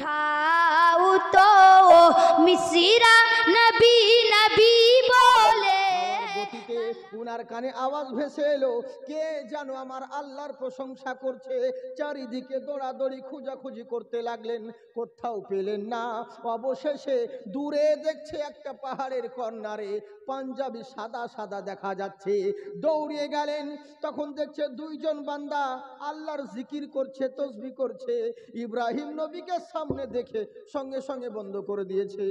उठाओ तो मिसिरा नबी नबी बोले। গতিতে উনার কানে আওয়াজ ভেসে এলো, কে জানো আমার আল্লাহর প্রশংসা করছে। চারিদিকে দৌড়াদৌড়ি খোঁজাখুঁজি করতে লাগলেন, কোথাও পেলেন না। অবশেষে দূরে দেখছে একটা পাহাড়ের কর্নারে পাঞ্জাবি সাদা সাদা দেখা যাচ্ছে। দৌড়িয়ে গেলেন, তখন দেখছে দুইজন বান্দা আল্লাহর জিকির করছে, তসবিহ করছে। ইব্রাহিম নবীকে সামনে দেখে সঙ্গে সঙ্গে বন্ধ করে দিয়েছে,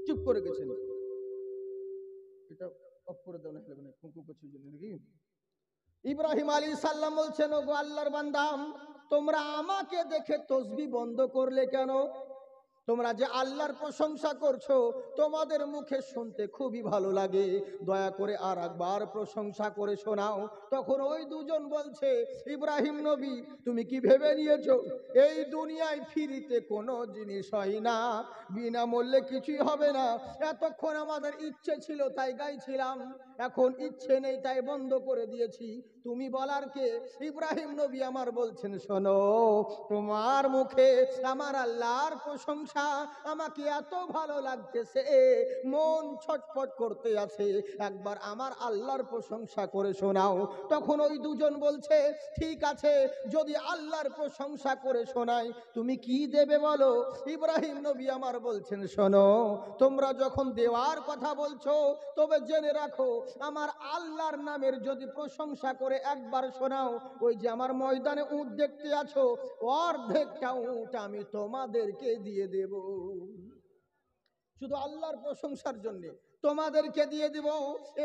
চুপ করে গেছেন। এটা অফ করে দাও না, মানে কুকু কিছুর জন্য নাকি। ইব্রাহিম আলাইহিস সালাম বলছেন, ওগো আল্লাহর বান্দা, তোমরা আমাকে দেখে তসবিহ বন্ধ করলে কেন? তোমরা যে আল্লাহর প্রশংসা করছো, তোমাদের মুখে শুনতে খুবই ভালো লাগে, দয়া করে আর একবার প্রশংসা করে শোনাও। তখন ওই দুজন বলছে, ইব্রাহিম নবী, তুমি কি ভেবে নিয়েছো এই দুনিয়ায় ফ্রিতে কোনো জিনিস হয় না, বিনামূল্যে কিছুই হবে না। এতক্ষণ আমাদের ইচ্ছে ছিল তাই গাইছিলাম, এখন ইচ্ছে নেই তাই বন্ধ করে দিয়েছি। তুমি বলার কে? ইব্রাহিম নবী আমার বলছেন, শোনো, তোমার মুখে আমার আল্লাহর প্রশংসা আমাকে এত ভালো লাগতেছে, মন ছটফট করতে আছে, একবার আমার আল্লাহর প্রশংসা করে শোনাও। তখন ওই দুজন বলছে, ঠিক আছে, যদি আল্লাহর প্রশংসা করে শোনাই, তুমি কি দেবে বলো? ইব্রাহিম নবী আমার বলছেন, শোনো, তোমরা যখন দেওয়ার কথা বলছো, তবে জেনে রাখো, আমার আল্লাহর নামের যদি প্রশংসা করে একবার শোনাও, ওই যে আমার ময়দানে উট দেখতে আছো, অর্ধেকটা উট আমি তোমাদেরকে দিয়ে দেব। শুধু আল্লাহর প্রশংসার জন্য তোমাদেরকে দিয়ে দিব।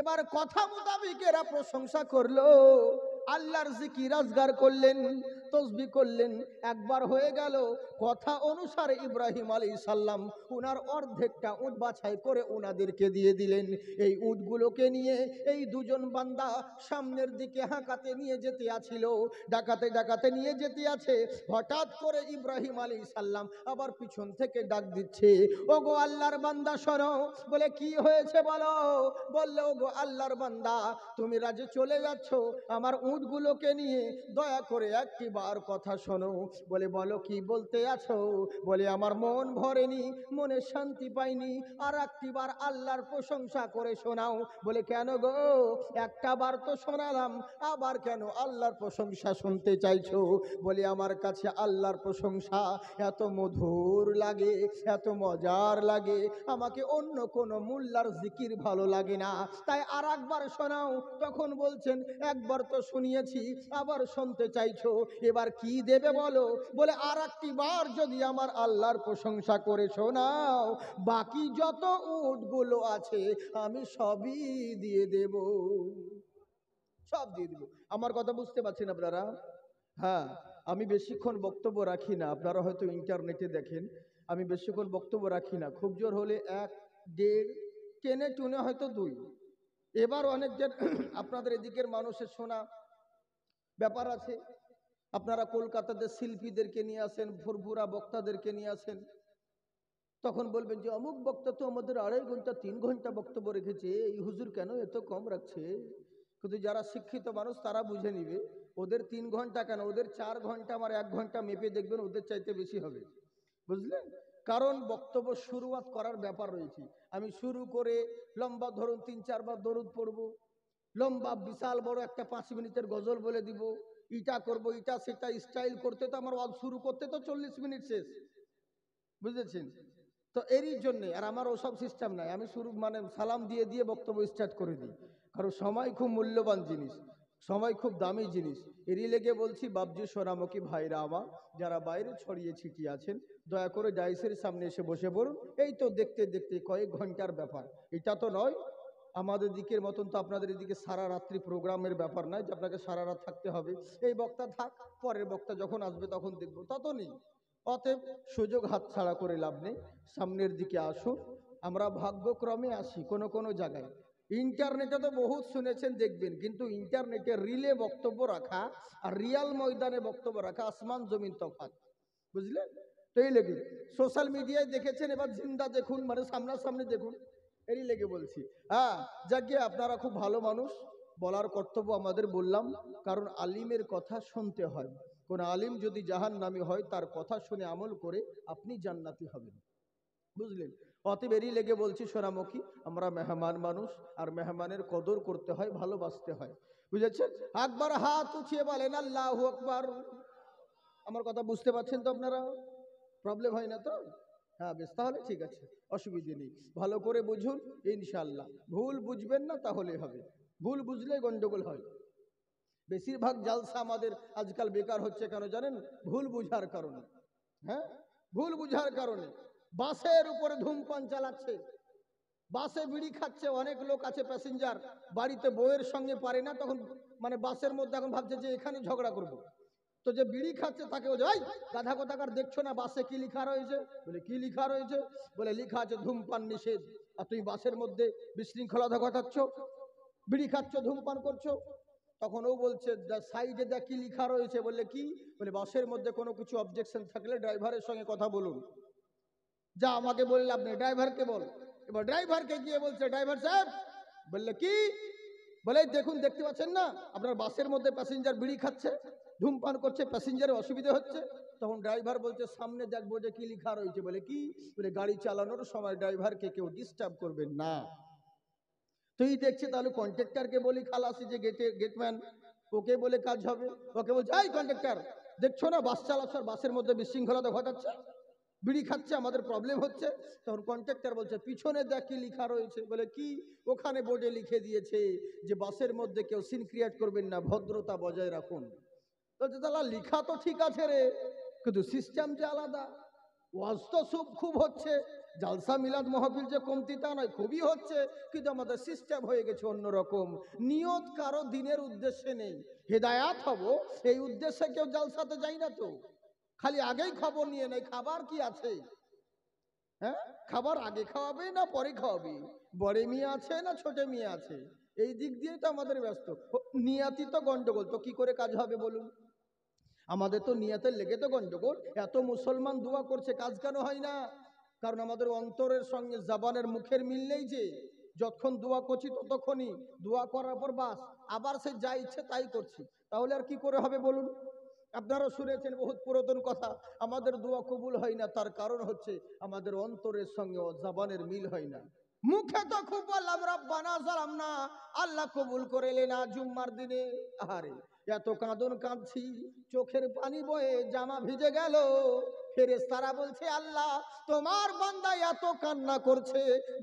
এবার কথা মোতাবেক এরা প্রশংসা করলো, আল্লাহর জিকির আজগার করলেন, তসবিহ করলেন। একবার হয়ে গেল, কথা অনুসারে ইব্রাহিম আলাইহিস সালাম উনার অর্ধেকটা উট বাছাই করে উনাদেরকে দিয়ে দিলেন। এই উটগুলোকে নিয়ে এই দুজন বান্দা সামনের দিকে হাঁকাতে নিয়ে যেতে আছিল, ডাকাতে ডাকাতে নিয়ে যেতে আছে। হঠাৎ করে ইব্রাহিম আলাইহিস সালাম আবার পিছন থেকে ডাক দিচ্ছে, ওগো আল্লাহর বান্দা শোনো। বলে, কি হয়েছে বলো? বললে, ওগো আল্লাহর বান্দা, তুমি রাজে চলে যাচ্ছ আমার উটগুলোকে নিয়ে, দয়া করে একটি বার কথা শোনো। বলে, বলো, কি বলতে আছো? বলে, আমার মন ভরেনি, মনে শান্তি পাইনি, আর একটি বার আল্লাহর প্রশংসা করে শোনাও। বলে, কেন গো? একটা বার তো শোনালাম, আবার কেন আল্লাহর প্রশংসা শুনতে চাইছো? বলে, আমার কাছে আল্লাহর প্রশংসা এত মধুর লাগে, এত মজার লাগে, আমাকে অন্য কোনো মোল্লার জিকির ভালো লাগে না, তাই আর একবার শোনাও। তখন বলছেন, একবার তো শুনিয়েছি, আবার শুনতে চাইছো, এবার কি দেবে বলো? বলে, আর একটি বার যদি আমার আল্লাহর প্রশংসা করে শোনাও, বাকি যত উটগুলো আছে আমি সবই দিয়ে দেব, সব দিয়ে দেব। আমার কথা বুঝতে পারছেন আপনারা? হ্যাঁ, আমি বেশিক্ষণ বক্তব্য রাখি না, আপনারা হয়তো ইন্টারনেটে দেখেন, আমি বেশিক্ষণ বক্তব্য রাখি না, খুব জোর হলে 1, 1.5, টেনে টুনে হয়তো 2। এবার অনেকজন আপনাদের এদিকের মানুষের শোনা ব্যাপার আছে, আপনারা কলকাতাতে শিল্পীদেরকে নিয়ে আসেন, ফুরফুরা বক্তাদেরকে নিয়ে আসেন, তখন বলবেন যে অমুক বক্তা তো আমাদের 2.5 ঘন্টা 3 ঘন্টা বক্তব্য রেখেছে, এই হুজুর কেন এত কম রাখছে? কিন্তু যারা শিক্ষিত মানুষ তারা বুঝে নিবে, ওদের 3 ঘন্টা কেন, ওদের 4 ঘন্টা, আমার 1 ঘন্টা মেপে দেখবেন ওদের চাইতে বেশি হবে, বুঝলেন? কারণ বক্তব্য শুরুয়াত করার ব্যাপার রয়েছে। আমি শুরু করে লম্বা ধরুন 3-4 বার দরুদ পড়ব, লম্বা বিশাল বড় একটা 5 মিনিটের গজল বলে দিব, ইটা করব, ইটা সেটা স্টাইল করতে তো আমার শুরু করতে তো 40 মিনিট শেষ, বুঝেছেন? তো এরই জন্যে, আর আমার ওসব সিস্টেম নাই, আমি শুরু মানে সালাম দিয়ে দিয়ে বক্তব্য স্টার্ট করে দিই, কারণ সময় খুব মূল্যবান জিনিস, সময় খুব দামি জিনিস। এরই লেগে বলছি, বাবজি সোনামুখী ভাইরা আমার, যারা বাইরে ছড়িয়ে ছিটিয়ে আছেন, দয়া করে ডাইসের সামনে এসে বসে পড়ুন। এই তো দেখতে দেখতে কয়েক ঘন্টার ব্যাপার, এটা তো নয় আমাদের দিকের মতন, তো আপনাদের এদিকে সারা রাত্রি প্রোগ্রামের ব্যাপার নয় যে আপনাকে সারা রাত থাকতে হবে। এই বক্তা থাক, পরের বক্তা যখন আসবে তখন দেখবো, তত নেই। অতএব সুযোগ হাতছাড়া করে লাভ নেই, সামনের দিকে আসুন। আমরা ভাগ্যক্রমে আসি কোনো কোনো জায়গায়, ইন্টারনেটে তো বহুত শুনেছেন দেখবেন, কিন্তু ইন্টারনেটে রিলে বক্তব্য রাখা আর রিয়াল ময়দানে বক্তব্য রাখা আসমান জমিন তফাৎ, বুঝলেন? তো এই লেগে সোশ্যাল মিডিয়ায় দেখেছেন, এবার জিন্দা দেখুন, মানে সামনাসামনি দেখুন, এরই লেগে বলছি। হ্যাঁ, যাকে আপনারা খুব ভালো মানুষ, বলার কর্তব্য আমাদের, বললাম, কারণ আলিমের কথা শুনতে হয়। কোন আলিম যদি জাহান্নামী হয় তার কথা শুনে আমল করে আপনি জান্নাতি হবেন, বুঝলেন? অতএব এরই লেগে বলছি সোনামুখী, আমরা মেহমান মানুষ, আর মেহমানের কদর করতে হয়, ভালোবাসতে হয়, বুঝেছেন? একবার হাত উঠিয়ে বলেন আল্লাহু আকবার। আমার কথা বুঝতে পারছেন তো আপনারা? প্রবলেম হয় না তো? হ্যাঁ বেশ, তাহলে ঠিক আছে, অসুবিধে নেই। ভালো করে বুঝুন ইনশাআল্লাহ। ভুল বুঝবেন না তাহলে হবে, ভুল বুঝলে গন্ডগোল হয়। বেশিরভাগ জালসা আমাদের আজকাল বেকার হচ্ছে কেন জানেন? ভুল বুঝার কারণে। হ্যাঁ, ভুল বুঝার কারণে। বাসের উপরে ধূমপান চালাচ্ছে, বাসে বিড়ি খাচ্ছে। অনেক লোক আছে প্যাসেঞ্জার, বাড়িতে বউয়ের সঙ্গে পারে না, তখন মানে বাসের মধ্যে এখন ভাবছে যে এখানে ঝগড়া করব। তো যে বিড়ি খাচ্ছে তাকে ও যাই গাধা কোথাকার, দেখছো না বাসে কি লেখা রয়েছে? বলে কি লেখা রয়েছে? বলে লেখা আছে ধূমপান নিষেধ, আর তুমি বাসের মধ্যে বিশৃঙ্খলতা ঘটাচ্ছ, বিড়ি খাচ্ছ, ধূমপান করছো। তখন ও বলছে সাইডে দেখ কি লেখা রয়েছে। বললে কি? বলে বাসের মধ্যে কোনো কিছু অবজেকশন থাকলে ড্রাইভারের সঙ্গে কথা বলুন। যা, আমাকে বললে আপনি ড্রাইভারকে বল। এবার ড্রাইভারকে গিয়ে বলছে ড্রাইভার সাহেব, বললে কি? বলে দেখুন, দেখতে পাচ্ছেন না আপনার বাসের মধ্যে প্যাসেঞ্জার বিড়ি খাচ্ছে, ধূমপান করছে, প্যাসেঞ্জারের অসুবিধা হচ্ছে। তখন ড্রাইভার বলছে সামনে দেখবো যে কি লেখা রয়েছে। বলে কি? বলে গাড়ি চালানোর সময় ড্রাইভারকে কেউ ডিস্টার্ব করবেন না। তুই দেখছি তাহলে কন্ট্রাক্টরকে বলি খালাসি, যে গেটম্যান, ওকে বলে কাজ হবে। ওকে বলছে এই কন্ট্রাক্টর, দেখছো না বাস চালাচ্ছে, বাসের মধ্যে বিশৃঙ্খলতা ঘটাচ্ছে, বিড়ি খাচ্ছে, আমাদের প্রবলেম হচ্ছে। তখন কন্ট্রাক্টর বলছে পিছনে দেখ কি লেখা রয়েছে। বলে কি? ওখানে বোর্ডে লিখে দিয়েছে যে বাসের মধ্যে কেউ সিন ক্রিয়েট করবেন না, ভদ্রতা বজায় রাখুন। বলছে তাহলে লেখা তো ঠিক আছে রে, কিন্তু সিস্টেম যে আলাদা। ওয়াজ তো খুব হচ্ছে, জালসা মিলাদ মাহফিল যে কমতি তা নয়, খুবই হচ্ছে, কিন্তু আমাদের সিস্টেম হয়ে গেছে অন্যরকম। নিয়ত কারো দিনের উদ্দেশ্যে নেই, হেদায়াত হব এই উদ্দেশ্যে কেউ জালসাতে যায় না তো। খালি আগেই খবর নিয়ে নেয় খাবার কি আছে। হ্যাঁ, খাবার আগে খাওয়াবে না পরে খাওয়াবে, বড় মেয়ে আছে না ছোট মেয়ে আছে, এই দিক দিয়ে তো আমাদের ব্যস্ত। নিয়াতি তো গন্ডগোল, তো কি করে কাজ হবে বলুন? আমাদের তো নিয়াতের লেগে তো গন্ডগোল। এত মুসলমান দোয়া করছে, কাজ কেন হয় না? কারণ আমাদের অন্তরের সঙ্গে জবানের মুখের মিল নেই। যে যতক্ষণ দোয়া করছি ততক্ষণই, দোয়া করার পর বাস আবার সে যা ইচ্ছে তাই করছি, তাহলে আর কি করে হবে বলুন? আপনারা শুনেছেন বহুত পুরাতন কথা, আমাদের দোয়া কবুল হয় না, তার কারণ হচ্ছে আমাদের অন্তরের সঙ্গে জবানের মিল হয় না। মুখে তো খুব বললাম রব্বানা যালামনা, আল্লাহ কবুল করে না জুম্মার দিনে। আরে এত কাঁদন কাঁদছি, চোখের পানি বয়ে জামা ভিজে গেল। ফেরেশতারা বলছে আল্লাহ তোমার বান্দা এত কান্না করছে,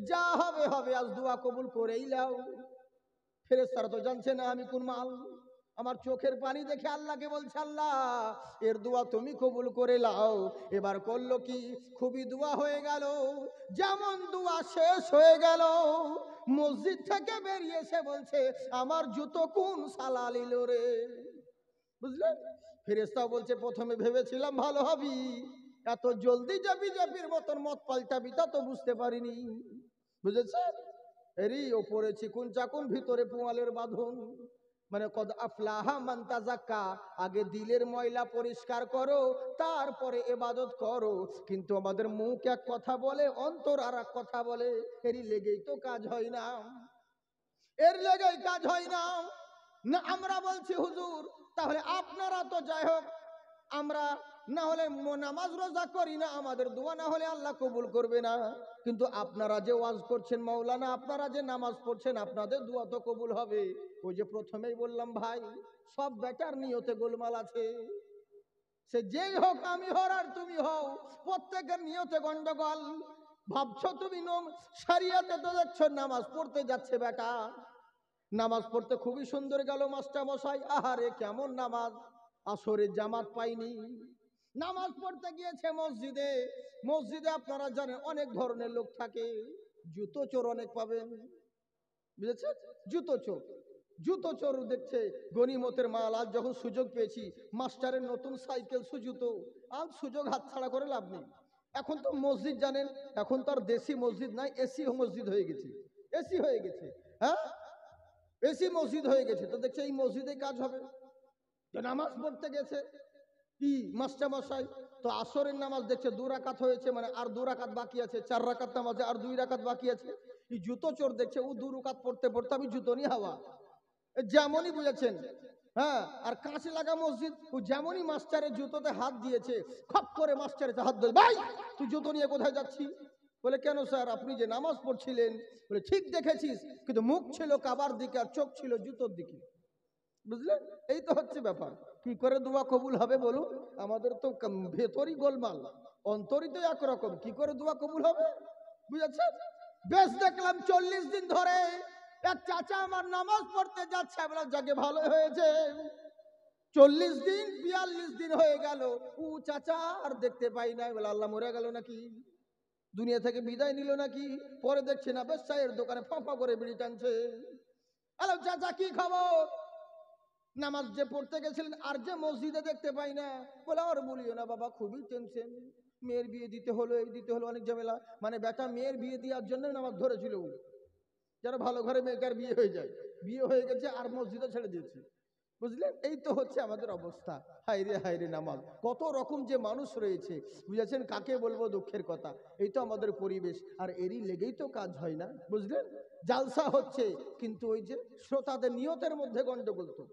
যা হবে হবে, আজ দোয়া কবুল করেই নাও। ফেরেশতারা তো জানছে না আমি কোন মাল। আমার চোখের পানি দেখে আল্লাহকে বলছে আল্লাহ এর দোয়া তুমি কবুল করে লাও। এবার করলো কি? খুবই দোয়া হয়ে গেল। যেমন দোয়া শেষ হয়ে গেল, মসজিদ থেকে বেরিয়েছে বলছে আমার জুতো কোন সালা লিল রে। বুঝলেন? ফেরেশতা বলছে প্রথমে ভেবেছিলাম ভালো হবি, এত জলদি যে বিজেপির মতন মত পাল্টাবি তা তো বুঝতে পারিনি। বুঝেছেন? এরই ওপরে চিকুন চাকুন, ভিতরে পোয়ালের বাঁধন। মানে কদ আফলাহা মান তাযাক্কা, আগে দিলের ময়লা পরিষ্কার করো, তারপরে ইবাদত করো। কিন্তু আমাদের মুখ এক কথা বলে, অন্তর আর এক কথা বলে। এরই লেগেই তো কাজ হয় না, এর লেগেই কাজ হয় না। না আমরা বলছি হুজুর তাহলে আপনারা তো যাই হোক, আমরা না হলে নামাজ রোজা করি না, আমাদের দোয়া না হলে আল্লাহ কবুল করবে না। কিন্তু আপনারা যে ওয়াজ করছেন মাওলানা, আপনারা যে নামাজ পড়ছেন, আপনাদের দোয়া তো কবুল হবে। ওই যে প্রথমেই বললাম ভাই, সব বেটার নিয়তে গোলমাল আছে। সে যেই হোক, আমি হর আর তুমি হও, প্রত্যেকের নিয়তে গন্ডগোল। ভাবছো তুমি শরিয়াতে তো দেখছো নামাজ পড়তে যাচ্ছে বেটা, নামাজ পড়তে খুবই সুন্দর গেল মাস্টার মশাই, আহারে কেমন নামাজ, আসরের জামাত পাইনি। নামাজ পড়তে গিয়েছে মসজিদে, মসজিদে আপনারা জানেন অনেক ধরনের লোক থাকে, জুতো চোর অনেক পাবেন। বুঝেছেন? জুতো চোর, জুতো চোর দেখছে গনিমতের মাল। আজ যখন সুযোগ পেয়েছি, মাস্টারের নতুন সাইকেল সুজুতো, আজ সুযোগ হাতছাড়া করে লাভ নেই। এখন তো মসজিদ জানেন, এখন তো আর দেশি মসজিদ নাই, এসি মসজিদ হয়ে গেছে, এসি হয়ে গেছে। হ্যাঁ, এসি মসজিদ হয়ে গেছে। তো দেখছে এই মসজিদে কাজ হবে, তো নামাজ পড়তে গেছে কি মাস্টার মশাই, তো আসরের নামাজ দেখছে 2 রাকাত হয়েছে, মানে আর 2 রাকাত বাকি আছে, 4 রাকাত নামাজে আর 2 রাকাত বাকি আছে। এই জুতো চোর দেখছে ও 2 রাকাত পড়তে পড়তে আমি জুতো নিয়ে হাওয়া, যেমনই বুঝেছেন হ্যাঁ, আর কাঁচ লাগা মসজিদ, ও যেমনই মাস্টারের জুতোতে হাত দিয়েছে, খপ করে মাস্টারের হাত ধরে, ভাই তুই জুতো নিয়ে কোথায় যাচ্ছি? বলে কেন স্যার, আপনি যে নামাজ পড়ছিলেন। বলে ঠিক দেখেছিস, কিন্তু মুখ ছিল কাবার দিকে আর চোখ ছিল জুতোর দিকে। বুঝলেন? এই তো হচ্ছে ব্যাপার। কি করে দোয়া কবুল হবে বলুন? আমাদের তো ভেতরই গোলমাল, অন্তরই তো একরকম, কি করে দোয়া কবুল হবে? বুঝেছেন? বেশ দেখলাম 40 দিন ধরে এক চাচা আমার নামাজ পড়তে যাচ্ছে, আমরা যাকে ভালো হয়েছে। 40 দিন 42 দিন হয়ে গেল, ও চাচা আর দেখতে পাই না। বলে আল্লাহ মরে গেল নাকি, দুনিয়া থেকে বিদায় নিল নাকি? পরে দেখছি না, বেশ চায়ের দোকানে ফাঁপা করে বিড়ি টানছে। হ্যালো চাচা, কি খবর? নামাজ যে পড়তে গেছিলেন আর যে মসজিদে দেখতে পাই না। বলে আর বলিও না বাবা, খুবই টেনশন, মেয়ের বিয়ে দিতে হলো, এই দিতে হলো, অনেক ঝামেলা। মানে বেটা মেয়ের বিয়ে দেওয়ার জন্য নামাজ ধরেছিল, যারা ভালো ঘরে মেয়েকার বিয়ে হয়ে যায়, বিয়ে হয়ে গেছে আর মসজিদে ছেড়ে দিয়েছে। বুঝলেন? এই তো হচ্ছে আমাদের অবস্থা। হাইরে হাইরে নামাজ, কত রকম যে মানুষ রয়েছে, বুঝেছেন? কাকে বলবো দুঃখের কথা। এই তো আমাদের পরিবেশ, আর এরই লেগেই তো কাজ হয় না। বুঝলেন? জালসা হচ্ছে, কিন্তু ওই যে শ্রোতাদের নিয়তের মধ্যে গন্ডগোল, তো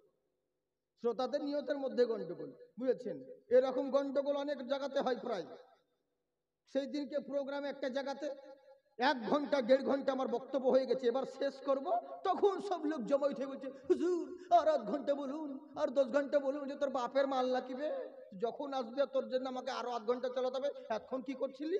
শ্রোতাদের নিয়তের মধ্যে গন্ডগোল। বুঝেছেন? এরকম গন্ডগোল অনেক জায়গাতে হয় প্রায়। সেই দিনকে প্রোগ্রামে একটা জায়গাতে 1 ঘন্টা 1.5 ঘন্টা আমার বক্তব্য হয়ে গেছে, এবার শেষ করব, তখন সব লোক জমা উঠে বলছে, হুজুর আর 1 ঘন্টা বলুন, আর 10 ঘন্টা বলুন। যে তোর বাপের মাল লাগিবে, যখন আসবে তোর জন্য আমাকে আরো 1 ঘন্টা চালাতে হবে, এখন কি করছিলি?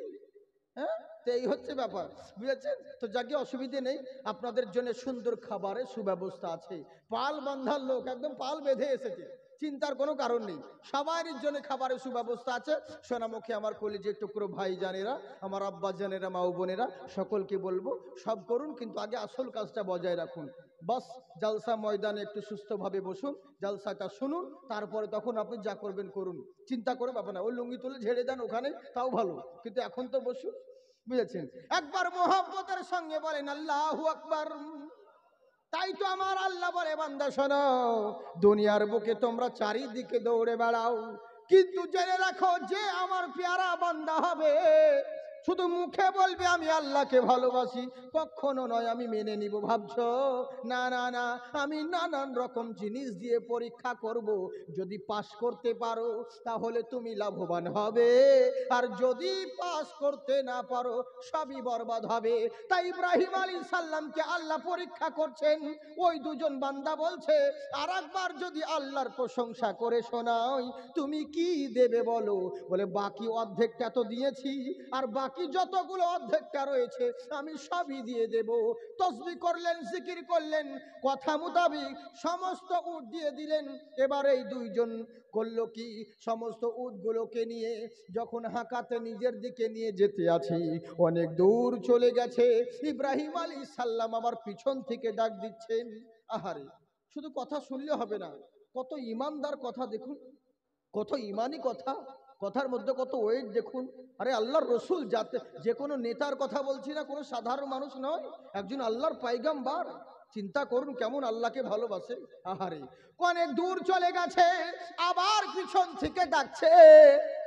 হ্যাঁ, তো এই হচ্ছে ব্যাপার। বুঝেছেন? তো যাকে অসুবিধে নেই, আপনাদের জন্য সুন্দর খাবারের সুব্যবস্থা আছে। পাল বান্ধার লোক একদম পাল বেঁধে এসেছে, চিন্তার কোনো কারণ নেই। সবারই জন্য খাবারের সুব্যবস্থা আছে। সোনামুখী আমার কলিজের টুকরো ভাই জানেরা, আমার আব্বা জানেরা, মা ও বোনেরা, সকলকে বলবো সব করুন, কিন্তু আগে আসল কাজটা বজায় রাখুন। বাস জালসা ময়দানে একটু সুস্থভাবে বসুন, জালসাটা শুনুন, তারপরে তখন আপনি যা করবেন করুন, চিন্তা করে পাবেন না। ওই লুঙ্গি তুলে ঝেড়ে দেন ওখানে, তাও ভালো, কিন্তু এখন তো বসুন। বুঝেছেন? একবার মোহাব্বতের সঙ্গে বলেন আল্লাহু আকবার। তাই তো আমার আল্লাহ বলে, বান্দা শোনো, দুনিয়ার বুকে তোমরা চারিদিকে দৌড়ে বেড়াও, কিন্তু জেনে রাখো, যে আমার পেয়ারা বান্দা হবে, শুধু মুখে বলবে আমি আল্লাহকে ভালোবাসি, কখনো নয় আমি মেনে নিব। ভাবছো? না না না, আমি নানান রকম জিনিস দিয়ে পরীক্ষা করব। যদি পাস করতে পারো তাহলে তুমি লাভবান হবে, আর যদি পাস করতে না পারো সবই বরবাদ হবে। তাই ইব্রাহিম আলাইহিস সালামকে আল্লাহ পরীক্ষা করছেন। ওই দুজন বান্দা বলছে, আর একবার যদি আল্লাহর প্রশংসা করে শোনাই, তুমি কি দেবে বলো? বলে বাকি অর্ধেকটা তো দিয়েছি, আর বাকি যতগুলো অর্ধেকটা রয়েছে আমি সবই দিয়ে দেব। তসবিহ করলেন, জিকির করলেন, কথা মোতাবিক সমস্ত উট দিয়ে দিলেন। এবার এই দুইজন করলো কি, সমস্ত উটগুলোকে নিয়ে যখন হাঁকাতে নিজের দিকে নিয়ে যেতে আছি, অনেক দূর চলে গেছে। ইব্রাহিম আলাইহিস সালাম আবার পিছন থেকে ডাক দিচ্ছেন। আহারে, শুধু কথা শুনলে হবে না, কত ইমানদার কথা দেখুন, কত ইমানি কথা, কথার মধ্যে কত ওয়েট দেখুন। আরে আল্লাহর রসুল, যাতে যে কোনো নেতার কথা বলছি না, কোনো সাধারণ মানুষ নয়, একজন আল্লাহর পাইগাম্বার। চিন্তা করুন কেমন আল্লাহকে ভালোবাসে। আহারে, অনেক দূর চলে গেছে, আবার পিছন থেকে ডাকছে,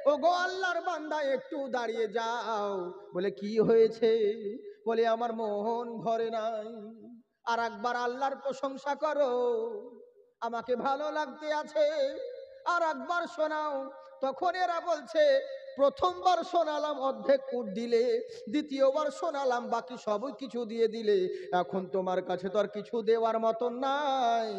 ও গো আল্লাহর বান্দা একটু দাঁড়িয়ে যাও। বলে কি হয়েছে? বলে আমার মন ভরে নাই, আর একবার আল্লাহর প্রশংসা করো, আমাকে ভালো লাগতে আছে, আর একবার শোনাও। তখন এরা বলছে, প্রথমবার শোনালাম অর্ধেক উট দিলে, দ্বিতীয়বার শোনালাম বাকি সবই কিছু দিয়ে দিলে, এখন তোমার কাছে তো আর কিছু দেওয়ার মতন নাই,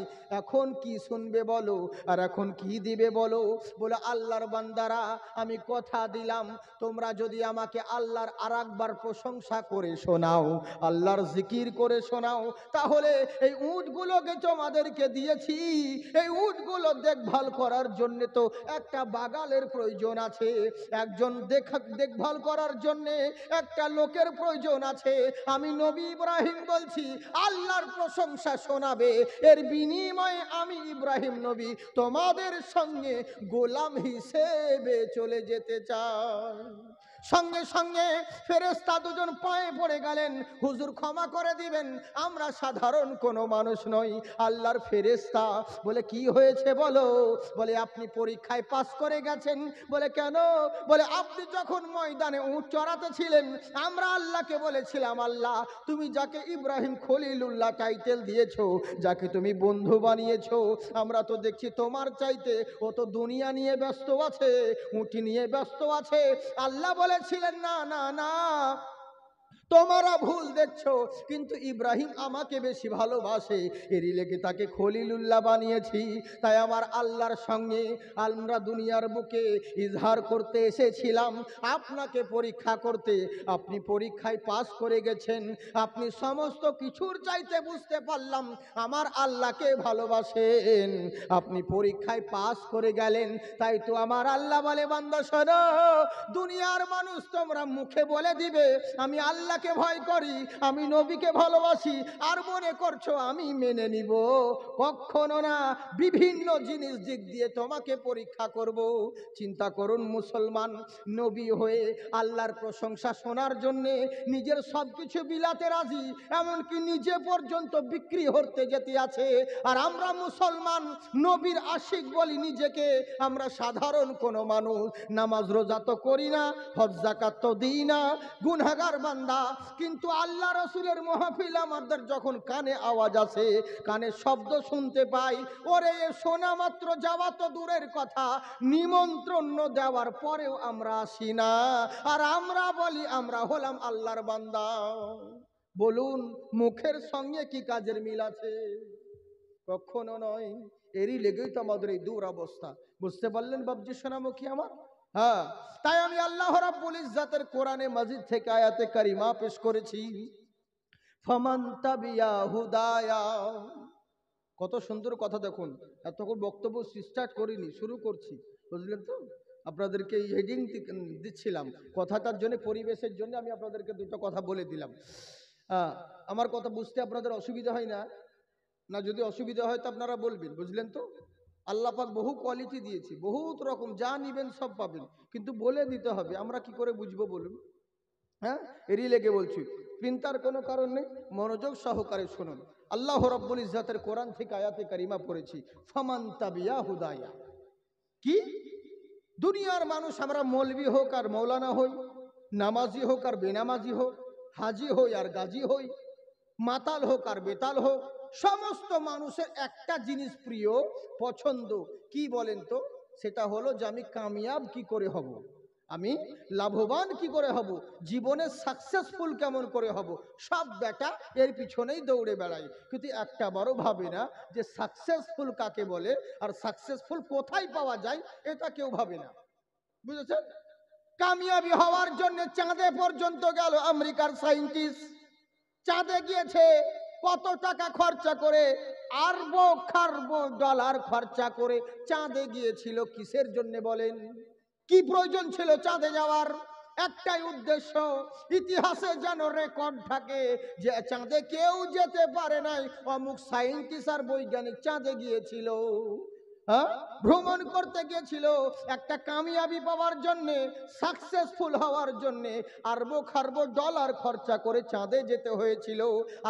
এখন কি শুনবে বলো, আর এখন কি দিবে বলো? বলে আল্লাহর বান্দারা, আমি কথা দিলাম, তোমরা যদি আমাকে আল্লাহর আর একবার প্রশংসা করে শোনাও, আল্লাহর জিকির করে শোনাও, তাহলে এই উটগুলোকে তোমাদেরকে দিয়েছি, এই উটগুলো দেখভাল করার জন্য তো একটা বাগালের প্রয়োজন আছে, একজন দেখভাল করার জন্য একটা লোকের প্রয়োজন আছে। আমি নবী ইব্রাহিম বলছি, আল্লাহর প্রশংসা শোনাবে, এর বিনিময়ে আমি ইব্রাহিম নবী তোমাদের সঙ্গে গোলাম হিসেবে চলে যেতে চাই। সঙ্গে সঙ্গে ফেরেশতা দুজন পায়ে পড়ে গেলেন, হুজুর ক্ষমা করে দিবেন, আমরা সাধারণ কোনো মানুষ নই, আল্লাহর ফেরেশতা। বলে কি হয়েছে বলো? বলে আপনি পরীক্ষায় পাস করে গেছেন। বলে কেন? বলে আপনি যখন ময়দানে উট চড়াতে ছিলেন, আমরা আল্লাহকে বলেছিলাম, আল্লাহ তুমি যাকে ইব্রাহিম খলিলুল্লাহ টাইটেল দিয়েছো, যাকে তুমি বন্ধু বানিয়েছো, আমরা তো দেখছি তোমার চাইতে ও তো দুনিয়া নিয়ে ব্যস্ত আছে, উঁটি নিয়ে ব্যস্ত আছে। আল্লাহ বলেছিলেন না না না, তোমরা ভুল দেখছো, কিন্তু ইব্রাহিম আমাকে বেশি ভালোবাসে, এরই লেগে তাকে খলিলুল্লাহ বানিয়েছি। তাই আমার আল্লাহর সঙ্গে আমরা দুনিয়ার বুকে ইজহার করতে এসেছিলাম, আপনাকে পরীক্ষা করতে। আপনি পরীক্ষায় পাস করে গেছেন, আপনি সমস্ত কিছুর চাইতে বুঝতে পারলাম আমার আল্লাহকে ভালোবাসেন, আপনি পরীক্ষায় পাস করে গেলেন। তাই তো আমার আল্লাহ বলে, বান্দা শোনো, দুনিয়ার মানুষ তোমরা মুখে বলে দিবে আমি আল্লাহ ভয় করি, আমি নবীকে ভালোবাসি, আর মনে করছো আমি মেনে নিব, কখনো না। বিভিন্ন জিনিস দিক দিয়ে তোমাকে পরীক্ষা করব। চিন্তা করুন, মুসলমান নবী হয়ে আল্লাহর প্রশংসা শোনার জন্য নিজের সবকিছু বিলাতে রাজি, এমনকি নিজে পর্যন্ত বিক্রি হতে যেতে আছে। আর আমরা মুসলমান নবীর আশিক বলি নিজেকে, আমরা সাধারণ কোনো মানুষ, নামাজ রোজা তো করি না, হজ যাকাত তো দিই না, গুনাহগার বান্দা। কিন্তু আল্লাহ রসুলের মাহফিল আমাদের যখন কানে আওয়াজ আসে, কানে শব্দ শুনতে পাই, ওরে শোনা মাত্র যাওয়া তো দূরের কথা, নিমন্ত্রণ দেওয়ার পরেও আমরা আসি না। আর আমরা বলি আমরা হলাম আল্লাহর বান্দা। বলুন, মুখের সঙ্গে কি কাজের মিল আছে? কখনো নয়। এরই লেগেই তো আমাদের এই দূর অবস্থা। বুঝতে পারলেন বাবজি সোনামুখী আমার? হ্যাঁ, তাই আমি আল্লাহ রাব্বুল ইজ্জাতের কোরআনে মাজিদ থেকে আয়াতে কারিমা পেশ করেছি, ফামান তাবিয়া হুদায়া। কত সুন্দর কথা দেখুন। এতক্ষণ বক্তব্য স্টার্ট করিনি, শুরু করছি, বুঝলেন তো? আপনাদেরকে এই হেডিং দিচ্ছিলাম কথাটার জন্য, পরিবেশের জন্য আমি আপনাদেরকে দুটো কথা বলে দিলাম। আমার কথা বুঝতে আপনাদের অসুবিধা হয় না? না, যদি অসুবিধা হয় তো আপনারা বলবেন, বুঝলেন তো? আল্লাহ পাক বহু কোয়ালিটি দিয়েছি, বহুত রকম, যা নিবেন সব পাবেন, কিন্তু বলে দিতে হবে। আমরা কি করে বুঝবো বলুন? হ্যাঁ, এরই লেগে বলছি, চিন্তার কোনো কারণ নেই, মনোযোগ সহকারে শুনুন। আল্লাহ রাব্বুল ইজ্জাতের কোরআন থেকে আয়াতে কারিমা পড়েছি, ফামান তাবিয়া হুদায়া। কি? দুনিয়ার মানুষ, আমরা মৌলবি হোক আর মৌলানা হই, নামাজি হোক আর বেনামাজি হোক, হাজি হই আর গাজী হই, মাতাল হোক আর বেতাল হোক, সমস্ত মানুষের একটা জিনিস প্রিয়, পছন্দ, কি বলেন তো? সেটা হলো যে আমি কামিয়াব কি করে হব, আমি লাভবান কি করে হব, জীবনে সাকসেসফুল কেমন করে হব। সব বেটা এর পিছনেই দৌড়ে বেড়ায়, কিন্তু একটা বারও ভাবে না যে সাকসেসফুল কাকে বলে আর সাকসেসফুল কোথায় পাওয়া যায়, এটা কেউ ভাবে না। বুঝেছেন? কামিয়াবি হওয়ার জন্য চাঁদে পর্যন্ত গেল আমেরিকার সায়েন্টিস্ট, চাঁদে গিয়েছে কত টাকা খরচা করে, আরব খারব ডলার খরচা করে চাঁদে গিয়েছিল। কিসের জন্য বলেন? কি প্রয়োজন ছিল চাঁদে যাওয়ার? একটাই উদ্দেশ্য, ইতিহাসে যেন রেকর্ড থাকে যে চাঁদে কেউ যেতে পারে নাই, অমুক সায়েন্টিস্ট আর বৈজ্ঞানিক চাঁদে গিয়েছিল। ভ্রমণ করতে গিয়েছিল একটা কামিয়াবি পাওয়ার জন্য, সাকসেসফুল হওয়ার জন্য আরব খারব ডলার খরচা করে চাঁদে যেতে হয়েছিল।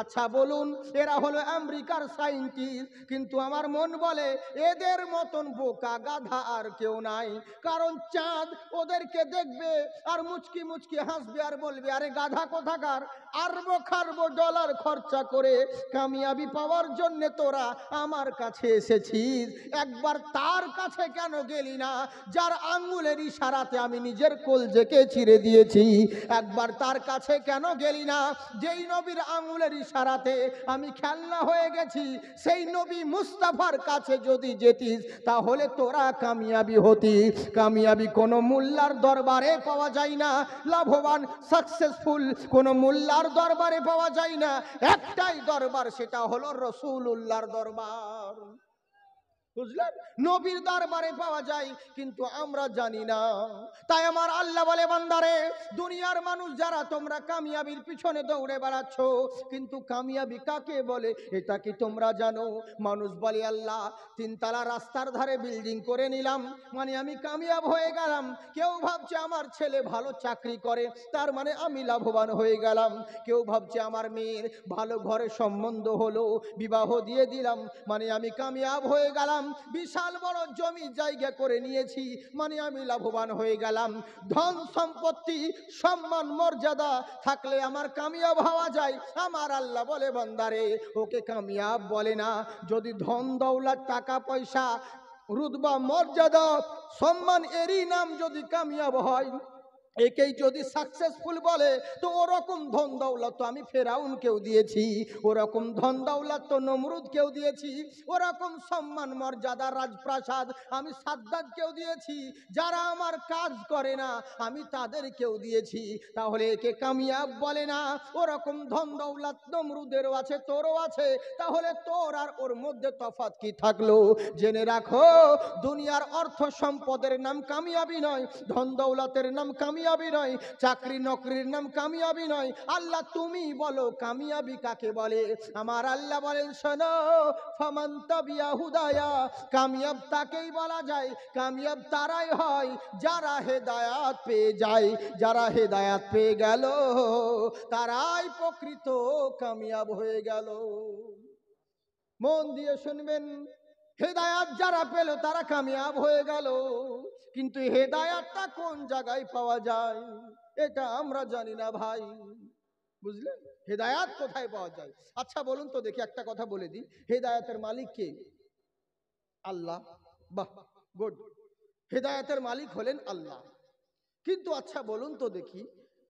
আচ্ছা বলুন, এরা হলো আমেরিকার সায়েন্টিস্ট, কিন্তু আমার মন বলে এদের মতন বোকা গাধা আর কেউ নাই। কারণ চাঁদ ওদেরকে দেখবে আর মুচকি মুচকি হাসবে আর বলবে, আরে গাধা কোথাকার, আরব খারব ডলার খরচা করে কামিয়াবি পাওয়ার জন্য তোরা আমার কাছে এসেছিস, একবার তার কাছে কেন গেলি না যার আঙ্গুলের ইশারাতে আমি নিজের কলজেকে ছিঁড়ে দিয়েছি? একবার তার কাছে কেন গেলি না যেই নবীর আঙ্গুলের ইশারাতে আমি খেলনা হয়ে গেছি? সেই নবী মুস্তাফার কাছে যদি যেতিস তাহলে তোরা কামিয়াবি হতি। কামিয়াবি কোনো মোল্লার দরবারে পাওয়া যায় না, লাভবান সাকসেসফুল কোনো মোল্লার দরবারে পাওয়া যায় না। একটাই দরবার, সেটা হলো রাসূলুল্লাহর দরবার। বুঝলেন? নবীর দরবারে পাওয়া যায়, কিন্তু আমরা জানি না। তাই আমার আল্লাহ বলে, বান্দারে, দুনিয়ার মানুষ যারা তোমরা কামিয়াবির পিছনে দৌড়ে বেড়াচ্ছ, কিন্তু কামিয়াবি কাকে বলে এটা কি তোমরা জানো? মানুষ বলে, আল্লাহ, তিনতলা রাস্তার ধারে বিল্ডিং করে নিলাম, মানে আমি কামিয়াব হয়ে গেলাম। কেউ ভাবছে আমার ছেলে ভালো চাকরি করে, তার মানে আমি লাভবান হয়ে গেলাম। কেউ ভাবছে আমার মেয়ের ভালো ঘরে সম্বন্ধ হলো, বিবাহ দিয়ে দিলাম, মানে আমি কামিয়াব হয়ে গেলাম। বিশাল বড় জমি জায়গা করে নিয়েছি, মানে আমি লাভবান হয়ে গেলাম। ধন সম্পত্তি সম্মান মর্যাদা থাকলে আমার কামিয়াব হওয়া যায়। আমার আল্লাহ বলে, বান্দারে, ওকে কামিয়াব বলে না। যদি ধন দৌলত টাকা পয়সা রুতবা মর্যাদা সম্মান এরই নাম যদি কামিয়াব হয়, একেই যদি সাকসেসফুল বলে, তো ওরকম ধন দৌলত তো আমি ফেরাউনকেও দিয়েছি, ওরকম ধন দৌলত তো নমরুদকেও দিয়েছি, ওরকম সম্মান মর্যাদা রাজপ্রাসাদ আমি সাদ্দাতকেও দিয়েছি। যারা আমার কাজ করে না আমি তাদেরকেও দিয়েছি। তাহলে একে কামিয়াব বলে না? ওরকম ধন দৌলত নমরুদেরও আছে, তোরও আছে, তাহলে তোর আর ওর মধ্যে তফাৎ কি থাকলো? জেনে রাখো, দুনিয়ার অর্থ সম্পদের নাম কামিয়াবি নয়, ধন দৌলতের নাম কামিয়াবি নয়, চাকরি নকরির নাম কামিয়াবি নয়। আল্লাহ তুমি বলো কামিয়াবি কাকে বলে? আমার আল্লাহ বলেন, শোনো, ফামান তাবিয়া হুদায়া, কামিয়াব তাকেই বলা যায়, কামিয়াব তারাই হয় যারা হেদায়াত পেয়ে যায়। যারা হেদায়াত পেয়ে গেল তারাই প্রকৃত কামিয়াব হয়ে গেল। মন দিয়ে শুনবেন, হেদায়াত যারা পেল তারা কামিয়াব হয়ে গেল, কিন্তু হেদায়াতটা কোন জায়গায় পাওয়া যায় এটা আমরা জানি না ভাই। বুঝলেন? হেদায়াত কোথায় পাওয়া যায়? আচ্ছা বলুন তো দেখি, একটা কথা বলে দিই, হেদায়াতের মালিক কে? আল্লাহ। বাহ, গুড। হেদায়াতের মালিক হলেন আল্লাহ। কিন্তু আচ্ছা বলুন তো দেখি,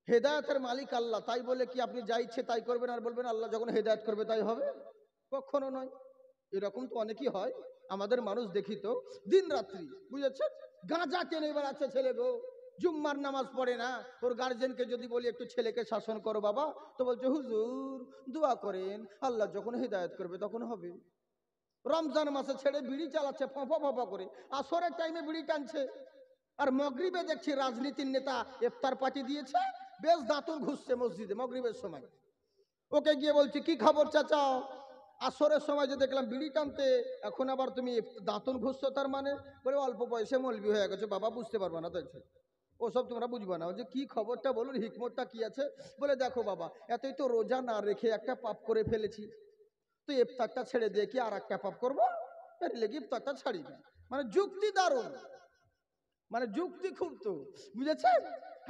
হেদায়াতের মালিক আল্লাহ, তাই বলে কি আপনি যা ইচ্ছে তাই করবেন আর বলবেন আল্লাহ যখন হেদায়াত করবে তাই হবে? কখনো নয়। এরকম তো অনেকই হয়, আমাদের মানুষ দেখি তো দিন রাত্রি, বুঝেছেন, গাঁজা টেনে বেড়াচ্ছে ছেলে গো, জুম্মার নামাজ পড়ে না। ওর গার্জেনকে যদি বলি একটু ছেলেকে শাসন করো বাবা, তো বলছে হুজুর দোয়া করেন, আল্লাহ যখন হেদায়েত করবে তখন হবে। রমজান মাসে ছেড়ে বিড়ি চালাচ্ছে ফফা ফফা করে, আসরের টাইমে বিড়ি টানছে। আর মগরিবে দেখছি রাজনীতির নেতা ইফতার পার্টি দিয়েছে, বেশ দাঁতুন ঘুষছে মসজিদে মগরিবের সময়। ওকে গিয়ে বলছি কি খবর চাচা, আসরের সময় যে দেখলাম বিড়ি টানতে, এখন আবার তুমি দাঁতন ঘুষছো, তার মানে? বলে অল্প বয়সে মলবি হয়ে গেছে বাবা, বুঝতে পারবা না দেখছে, ওসব তোমরা বুঝবা না। যে কি খবরটা বলুন, হিকমতটা কি আছে? বলে দেখো বাবা, এতই তো রোজা না রেখে একটা পাপ করে ফেলেছি, তো ইফতারটা ছেড়ে দিয়ে কি আর একটা পাপ করবো? এর লেগে ইফতারটা ছাড়িনি। মানে যুক্তি দারুণ, মানে যুক্তি খুব, তো বুঝেছেন?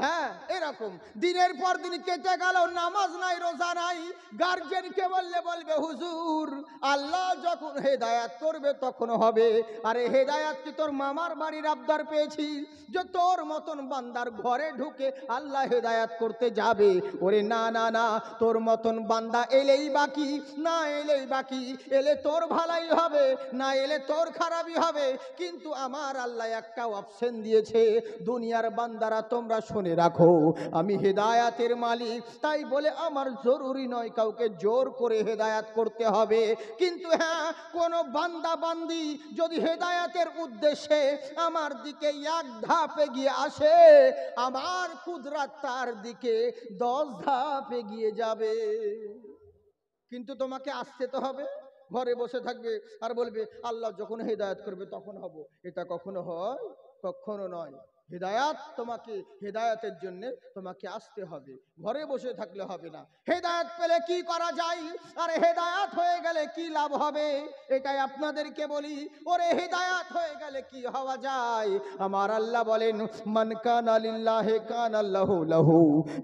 হ্যাঁ, এরকম দিনের পর দিন কেটে গেল, নামাজ নাই, রোজা নাই। গার্জেনকে বললে বলবে হুজুর আল্লাহ যখন হেদায়াত করবে তখন হবে। আরে হেদায়াত কি তোর মামার বাড়ির আবদার পেয়েছি যে তোর মতন বান্দার ঘরে ঢুকে আল্লাহ হেদায়াত করতে যাবে? ওরে না না না, তোর মতন বান্দা এলেই বাকি, না এলেই বাকি, এলে তোর ভালাই হবে, না এলে তোর খারাপই হবে। কিন্তু আমার আল্লাহ একটা অপশন দিয়েছে, দুনিয়ার বান্দারা তোমরা শুনে রাখো, আমি হেদায়াতের মালিক, তাই বলে আমার জরুরি নয় কাউকে জোর করে হেদায়াত করতে হবে। কিন্তু হ্যাঁ, কোন বান্দা বান্দি যদি হেদায়াতের উদ্দেশ্যে আমার দিকে এক ধাপ এগিয়ে আসে, আমার কুদরত তার দিকে 10 ধাপ এগিয়ে যাবে। কিন্তু তোমাকে আসতে তো হবে, ঘরে বসে থাকবে আর বলবে আল্লাহ যখন হেদায়েত করবে তখন হব, এটা কখনো হয়? কখনো নয়। হেদায়াত তোমাকে, হেদায়াতের জন্য তোমাকে আসতে হবে, ঘরে বসে থাকলে হবে না। হেদায়াত পেলে কি করা যায়, আর হেদায়াত হয়ে গেলে কি লাভ হবে, এটাই আপনাদেরকে বলি। ওরে হেদায়াত হয়ে গেলে কি হওয়া যায়? আমার আল্লাহ বলেন, মান কানা লিল্লাহি কানা লাহু লাহু,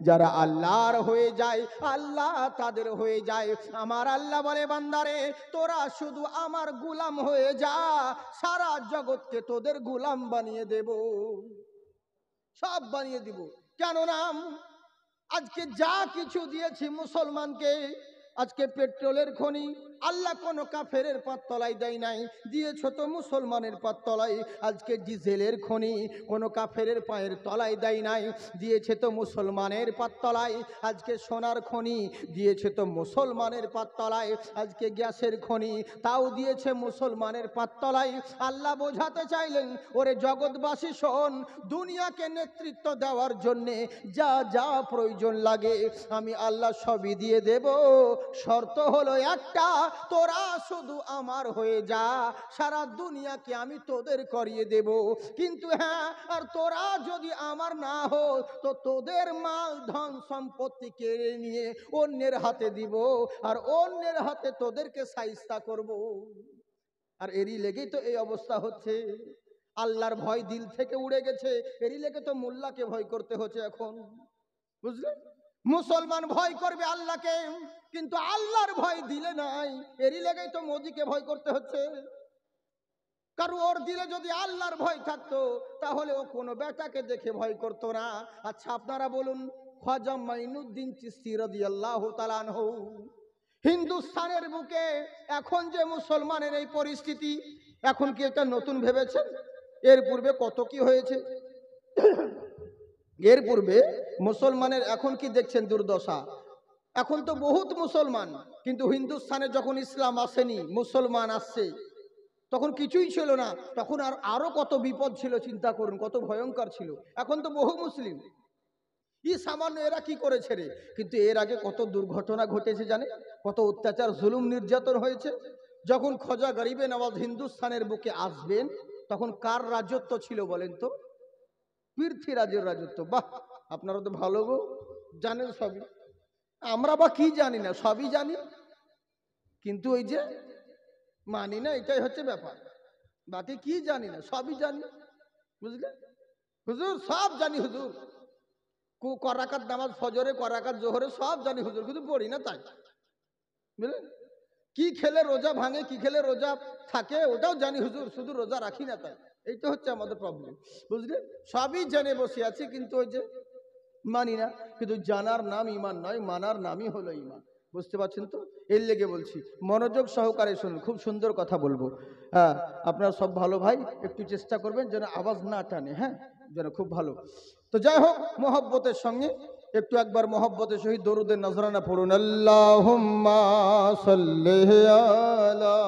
যারা আল্লাহর হয়ে যায় আল্লাহ তাদের হয়ে যায়। আমার আল্লাহ বলে, বান্দারে তোরা শুধু আমার গোলাম হয়ে যা, সারা জগৎকে তোদের গোলাম বানিয়ে দেব, সব বানিয়ে দিব। কেন নাম, আজকে যা কিছু দিয়েছি মুসলমানকে, আজকে পেট্রোলের খনি আল্লাহ কোনো কাফেরের পাততলায় দেয় নাই, দিয়েছ তো মুসলমানের পাততলায়। আজকে ডিজেলের খনি কোনো কাফেরের পায়ের তলায় দেয় নাই, দিয়েছে তো মুসলমানের পাততলায়। আজকে সোনার খনি দিয়েছে তো মুসলমানের পাততলায়। আজকে গ্যাসের খনি তাও দিয়েছে মুসলমানের পাততলায়। আল্লাহ বোঝাতে চাইলেন, ওরে জগৎবাসী শোন, দুনিয়াকে নেতৃত্ব দেওয়ার জন্যে যা যা প্রয়োজন লাগে আমি আল্লাহ সবই দিয়ে দেব, শর্ত হলো একটা, তোরা শুধু আমার হয়ে যা, সারা দুনিয়াকে আমি তোদের করিয়ে দেব। কিন্তু হ্যাঁ, আর তোরা যদি আমার না হো তো তোদের মাল ধন সম্পত্তি কেড়ে নিয়ে অন্যের হাতে দিব, আর অন্যের হাতে তোদেরকে শায়েস্তা করব। আর এরই লেগেই তো এই অবস্থা হচ্ছে। আল্লাহর ভয় দিল থেকে উড়ে গেছে, এরই লেগে তো মোল্লাকে ভয় করতে হচ্ছে এখন, বুঝলে? মুসলমান ভয় করবে আল্লাহকে, কিন্তু আল্লাহর ভয় দিলে নাই, এরই লেগেই তো মোদিকে ভয় করতে হচ্ছে। কারণ ওর দিলে যদি আল্লাহর ভয় থাকতো তাহলে ও কোনো বেটাকে দেখে ভয় করতো না। আচ্ছা আপনারা বলুন, খাজা মাইনুদ্দিন চিশতি রাদিয়াল্লাহু তাআলা আনহু, হিন্দুস্তানের বুকে এখন যে মুসলমানের এই পরিস্থিতি, এখন কি এটা নতুন ভেবেছেন? এর পূর্বে কত কি হয়েছে। এর পূর্বে মুসলমানের এখন কি দেখছেন দুর্দশা। এখন তো বহুত মুসলমান, কিন্তু হিন্দুস্তানে যখন ইসলাম আসেনি, মুসলমান আসছে, তখন কিছুই ছিল না। তখন আরো কত বিপদ ছিল, চিন্তা করুন কত ভয়ঙ্কর ছিল। এখন তো বহু মুসলিম। ই সামান্য এরা কি করেছে রে, কিন্তু এর আগে কত দুর্ঘটনা ঘটেছে জানে, কত অত্যাচার জুলুম নির্যাতন হয়েছে। যখন খাজা গরিবে নওয়াজ হিন্দুস্তানের বুকে আসবেন, তখন কার রাজত্ব ছিল বলেন তো? পৃথ্বীরাজের রাজত্ব। বাহ, আপনারা তো ভালো গো, জানেন সবই। আমরা বা কি জানি না, সবই জানি, কিন্তু ওই যে মানি না, এটাই হচ্ছে ব্যাপার। বাকি কি জানি না, সবই জানি, বুঝলে হুজুর? সব জানি হুজুর, করাকাত নামাজ, ফজরে, করাকাত জোহরে সব জানি হুজুর, কিন্তু পড়ি না তাই, বুঝলেন? কি খেলে রোজা ভাঙে, কি খেলে রোজা থাকে ওটাও জানি হুজুর, শুধু রোজা রাখি না তাই। এইটা হচ্ছে আমাদের প্রবলেম, বুঝলে? সবই জেনে বসে আছি, কিন্তু ওই যে মানি না। কিন্তু জানার নাম ইমান নয়, মানার নামই হলো ইমান। বুঝতে পারছেন তো? এর লেগে বলছি, মনোযোগ সহকারে শুনুন, খুব সুন্দর কথা বলবো। হ্যাঁ, আপনারা সব ভালো ভাই, একটু চেষ্টা করবেন যেন আওয়াজ না টানে, হ্যাঁ, যেন খুব ভালো। তো যাই হোক, মহব্বতের সঙ্গে একটু একবার মহব্বতের সহিত দরুদের নজরানা পড়ুন। আল্লাহুম্মা সাল্লি আলা।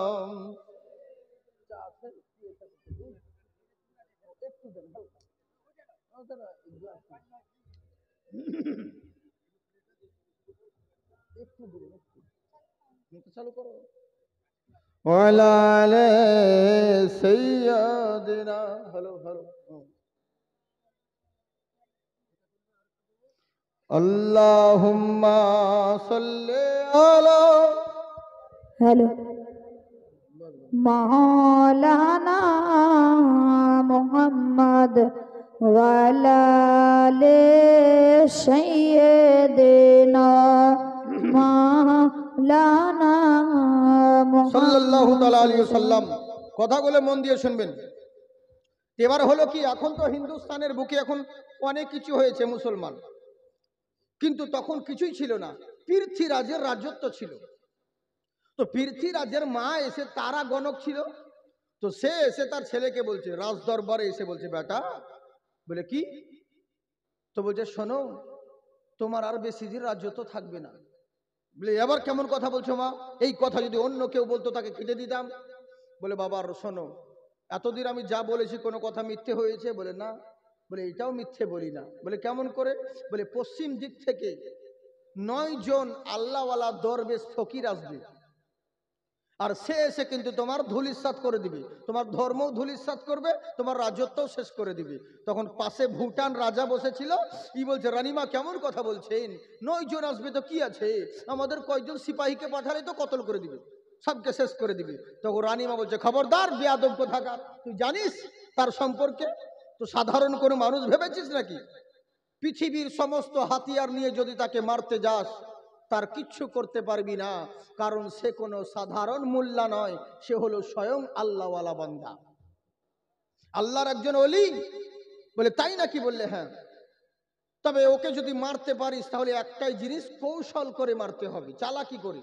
চালু করো। ওয়ালা আলে সাইয়্যিদিনা। Hello hello. আল্লাহুম্মা সাল্লি আলা। হ্যালো, মাওলানা মুহাম্মদ ওয়ালা আলে সাইয়্যিদিনা মাওলানা সাল্লাল্লাহু মুহাম্মদ। তাআলা আলাইহি ওয়াসাল্লাম। কথাগুলো মন দিয়ে শুনবেন। এবার হলো কি, এখন তো হিন্দুস্তানের বুকে এখন অনেক কিছু হয়েছে মুসলমান, কিন্তু তখন কিছুই ছিল না। পৃথ্বীরাজের রাজত্ব ছিল। তো পৃথ্বীরাজের মা এসে তারা গণক ছিল, তো সে এসে তার ছেলেকে বলছে, রাজ দরবারে এসে বলছে, বেটা, বলে কি? তো বলছে, শোনো, তোমার আর বেশি দিন রাজত্ব থাকবে না। বলে এবার কেমন কথা বলছো মা? এই কথা যদি অন্য কেউ বলতো তাকে কেটে দিতাম। বলে বাবা শোনো, এতদিন আমি যা বলেছি কোনো কথা মিথ্যে হয়েছে? বলে না। বলে এটাও মিথ্যে বলি না। বলে কেমন করে? বলে পশ্চিম দিক থেকে 9 জন আল্লাহওয়ালা দরবেশ ফকির আসবে, আর সে এসে কিন্তু তোমার ধুলিসাৎ করে দিবে, তোমার ধর্মও ধুলিসাৎ করবে, তোমার রাজত্বও শেষ করে দিবে। তখন পাশে ভুটান রাজা বসেছিল, ই বলছে, রানীমা কেমন কথা বলছেন? 9 জন আসবে তো কি আছে, আমাদের কয়েকজন সিপাহীকে পাঠালে তো কতল করে দিবে, সবকে শেষ করে দিবে। তখন রানীমা বলছে, খবরদার বেয়াদব কোথাকার, তুই জানিস তার সম্পর্কে? তো সাধারণ কোনো মানুষ ভেবেছিস নাকি? পৃথিবীর সমস্ত হাতিয়ার নিয়ে যদি তাকে মারতে যাস, তার কিচ্ছু করতে পারবি না, কারণ সে কোনো সাধারণ মোল্লা নয়, সে হলো স্বয়ং আল্লাহওয়ালা বান্দা, আল্লাহর একজন ওলি। বলে তাই নাকি? বললে হ্যাঁ। তবে ওকে যদি মারতে পারিস তাহলে একটাই জিনিস, কৌশল করে মারতে হবে, চালাকি করে,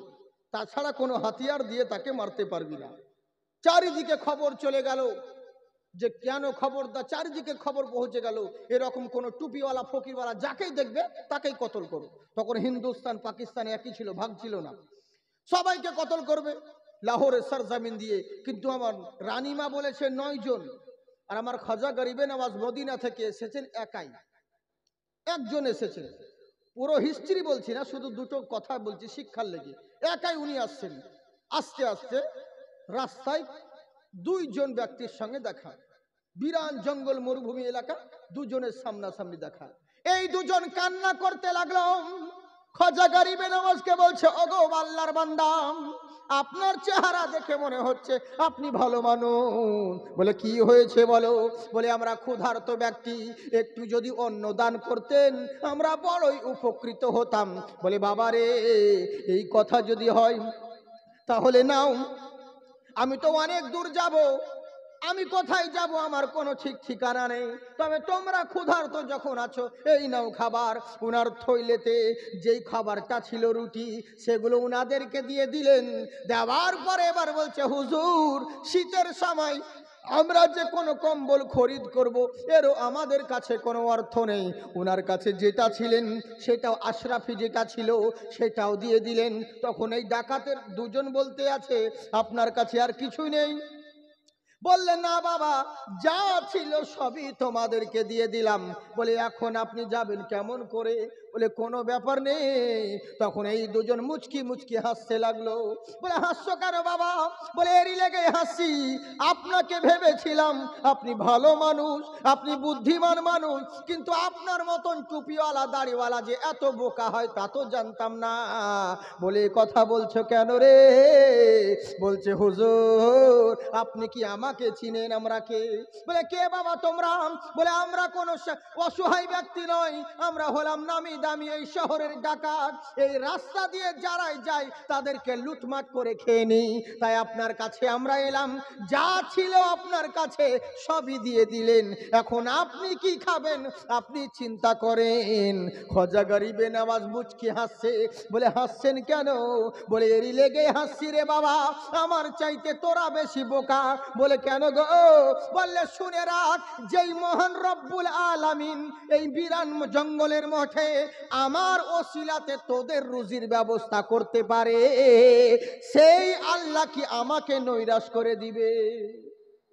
তাছাড়া কোনো হাতিয়ার দিয়ে তাকে মারতে পারবি না। চারিদিকে খবর চলে গেল যে কেন খবরদার, চারিদিকে খবর পৌঁছে গেল এরকম কোন টুপিওয়ালা ফকিরওয়ালা যাকেই দেখবে তাকেই কতল করো। তখন হিন্দুস্তান পাকিস্তান একই ছিল, ভাগ ছিল না, সবাইকে কতল করবে লাহোরের সরজমিন দিয়ে। কিন্তু আমার রানীমা বলেছে 9 জন, আর আমার খাজা গরিবে নওয়াজ মদিনা থেকে এসেছেন একাই, একজন এসেছেন। পুরো হিস্ট্রি বলছি না, শুধু দুটো কথা বলছি শিক্ষার লেগে। একাই উনি আসছেন। আস্তে আস্তে রাস্তায় 2 জন ব্যক্তির সঙ্গে দেখা, বিরান জঙ্গল মরুভূমি এলাকা, দুজনের সামনাসামনি দেখা। এই দুজন কান্না করতে লাগলো। খাজা গরিবে নওয়াজকে বলছে, ওগো আল্লাহর বান্দা, আপনার চেহারা দেখে মনে হচ্ছে আপনি ভালো মানুষ। বলে কি হয়েছে বলো? বলে আমরা ক্ষুধার্ত ব্যক্তি, একটু যদি অন্ন দান করতেন আমরা বড়ই উপকৃত হতাম। বলে বাবা রে, এই কথা যদি হয় তাহলে নাও, আমি তো অনেক দূর যাব, আমি কোথায় যাব আমার কোনো ঠিক ঠিকানা নেই, তবে তোমরা ক্ষুধার্ত যখন আছো এই নাও খাবার। উনার থইলেতে যেই খাবারটা ছিল রুটি, সেগুলো উনাদেরকে দিয়ে দিলেন। দেওয়ার পরে এবার বলছে, হুজুর শীতের সময় আমরা যে কোনো কম্বল খরিদ করব এরও আমাদের কাছে কোনো অর্থ নেই। উনার কাছে যেটা ছিলেন সেটাও আশরাফি যেটা ছিল সেটাও দিয়ে দিলেন। তখন এই ডাকাতের দুজন বলতে আছে, আপনার কাছে আর কিছুই নেই? বললেন না বাবা, যা ছিল সবই তোমাদেরকে দিয়ে দিলাম। বলে এখন আপনি যাবেন কেমন করে? বলে কোনো ব্যাপার নেই। তখন এই দুজন মুচকি মুচকি হাসতে লাগলো। বলে হাসছো কেন বাবা? বলে এরই লেগে হাসি, আপনাকে ভেবেছিলাম আপনি ভালো মানুষ, আপনি বুদ্ধিমান মানুষ, কিন্তু আপনার মতন টুপিওয়ালা দাড়িওয়ালা যে এত বোকা হয় তা তো জানতাম না। বলে কথা বলছো কেন রে? বলছে হুজুর আপনি কি আমাকে চিনেন? আমরা কে? বলে কে বাবা তোমরা? বলে আমরা কোন অসহায় ব্যক্তি নই, আমরা হলাম নামি দামি এই শহরের ডাকাত। এই রাস্তা দিয়ে যারাই যায় তাদেরকে লুটমাট করে খেয়ে নিই, তাই আপনার কাছে আমরা এলাম। যা ছিল আপনার কাছে সবই দিয়ে দিলেন, এখন আপনি কি খাবেন আপনি চিন্তা করেন। খাজা গরিবে নওয়াজ মুচকি হাসছে। বলে হাসছেন কেন? বলে এরই লেগে হাসছি রে বাবা, আমার চাইতে তোরা বেশি বোকা। বলে কেন গো? বললে শুনে রাখ, যেই মহান রব্বুল আলামিন এই বিরান জঙ্গলের মঠে আমার ওসিলাতে তোদের রুজির ব্যবস্থা করতে পারে, সেই আল্লাহ কি আমাকে নৈরাশ করে দিবে?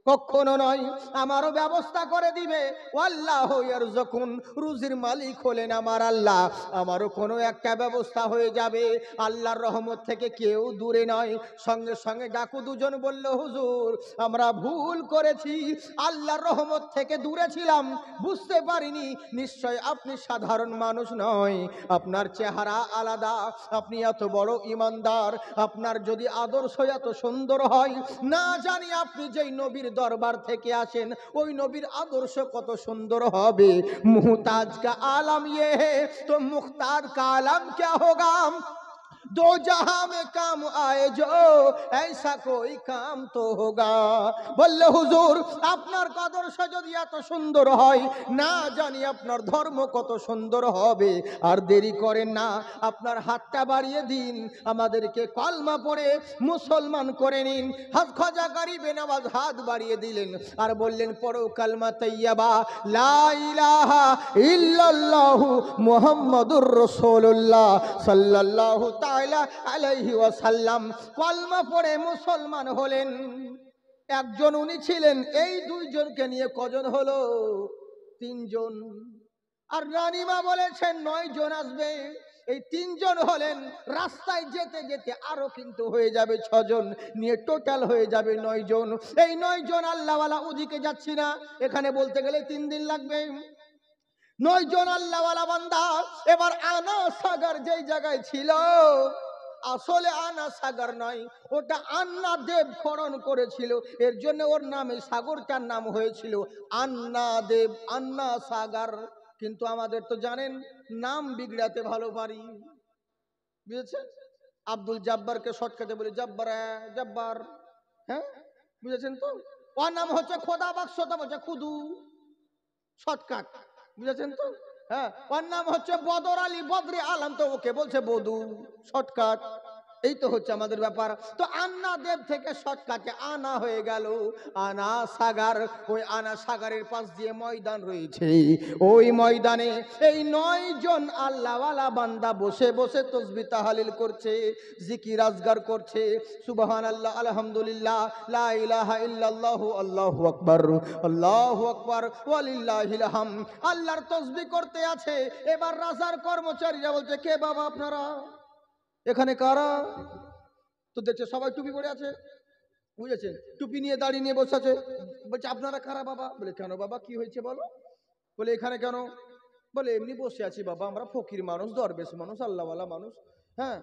কখনো নয়, আমারও ব্যবস্থা করে দিবে। আল্লাহু ইয়ারযুকুন, রুজির মালিক হলেন আমার আল্লাহ, আমারও কোনো একটা ব্যবস্থা হয়ে যাবে। আল্লাহর রহমত থেকে কেউ দূরে নয়। সঙ্গে সঙ্গে ডাকু দুজন বলল, হুজুর আমরা ভুল করেছি, আল্লাহর রহমত থেকে দূরে ছিলাম, বুঝতে পারিনি। নিশ্চয় আপনি সাধারণ মানুষ নয়, আপনার চেহারা আলাদা, আপনি এত বড় ইমানদার, আপনার যদি আদর্শ এত সুন্দর হয়, না জানি আপনি যেই নবীর দরবার থেকে আসেন ওই নবীর আদর্শ কত সুন্দর হবে। মুহতাজ কা আলম ये है तो मुख्तार का आलम क्या होगा? दो जहां में काम आए जो ऐसा कोई काम तो होगा। বললে হুজুর আপনার আদর্শ যদি এত সুন্দর হয়, না জানি আপনার ধর্ম কত সুন্দর হবে। আর দেরি করেন না, আপনার হাতটা বাড়িয়ে দিন, আমাদেরকে কলমা পড়ে মুসলমান করে নিন। খাজা গরিবে নওয়াজ হাত বাড়িয়ে দিলেন আর বললেন, পড়ো কালমা তাইয়্যিবা, লা ইলাহা ইল্লাল্লাহু মুহাম্মাদুর রাসূলুল্লাহ সাল্লাল্লাহু তাআলা আলাইহি ওয়াসাল্লাম। কলমা পড়ে মুসলমান হলেন। একজন উনি ছিলেন। এই 2 জনকে নিয়ে কজন হলো? 3 জন। আর রানীমা বলেছেন 9 জন আসবে। এই 3 জন হলেন। রাস্তায় যেতে যেতে আরো কিন্তু হয়ে যাবে 6 জন, নিয়ে টোটাল হয়ে যাবে 9 জন। এই 9 জন আল্লাহওয়ালা, ওদিকে যাচ্ছি না, এখানে বলতে গেলে 3 দিন লাগবে। 9 জন আল্লাহওয়ালা বান্দা। এবার আনা সাগর যেই জায়গায় ছিল, আসলে আনা সাগর নয়, ওটা আন্না দেব খনন করেছিল, এর জন্য ওর নামে সাগরটার নাম হয়েছিল আন্না দেব, আন্না সাগর। কিন্তু আমাদের তো জানেন নাম বিগড়াতে ভালো পারি, বুঝেছেন? আব্দুল জব্বারকে শর্টকাটে বলি জব্বার, জব্বার, হ্যাঁ বুঝেছেন তো? ওর নাম হচ্ছে খোদা বাক্স, বলছে খুদু, শর্টকাট, বুঝেছেন তো? হ্যাঁ, ওর নাম হচ্ছে বদর আলী বদরে আলম, তো ওকে বলছে বধু, শর্টকাট। এই তো হচ্ছে আমাদের ব্যাপার। তো আন্না দেব থেকে শর্টকাটে আনা হয়ে গেল আনা সাগার। ওই আনা সাগারের পাশ দিয়ে ময়দান রয়েছে। ওই ময়দানে এই 9 জন আল্লাহওয়ালা বান্দা বসে বসে তাসবিহ তাহলিল করছে, জিকির আজগার করছে, সুবহানাল্লাহ, আলহামদুলিল্লাহ, লা ইলাহা ইল্লাল্লাহ, আল্লাহু আকবার, আল্লাহু আকবার, ওয়ালিল্লাহিল হামদ। আল্লাহর তাসবিহ করতে আছে। এবার রাজার কর্মচারীরা বলছে, কে বাবা আপনারা, এখানে কারা? তো দেখছে সবাই টুপি পরে আছে, বুঝেছেন, টুপি নিয়ে দাড়ি নিয়ে বসে আছে। বলছে আপনারা কারা বাবা? বলে কেন বাবা, কি হয়েছে বলো? বলে এখানে কেন? বলে এমনি বসে আছি বাবা, আমরা ফকির মানুষ, দরবেশ মানুষ, আল্লাহওয়ালা মানুষ। হ্যাঁ,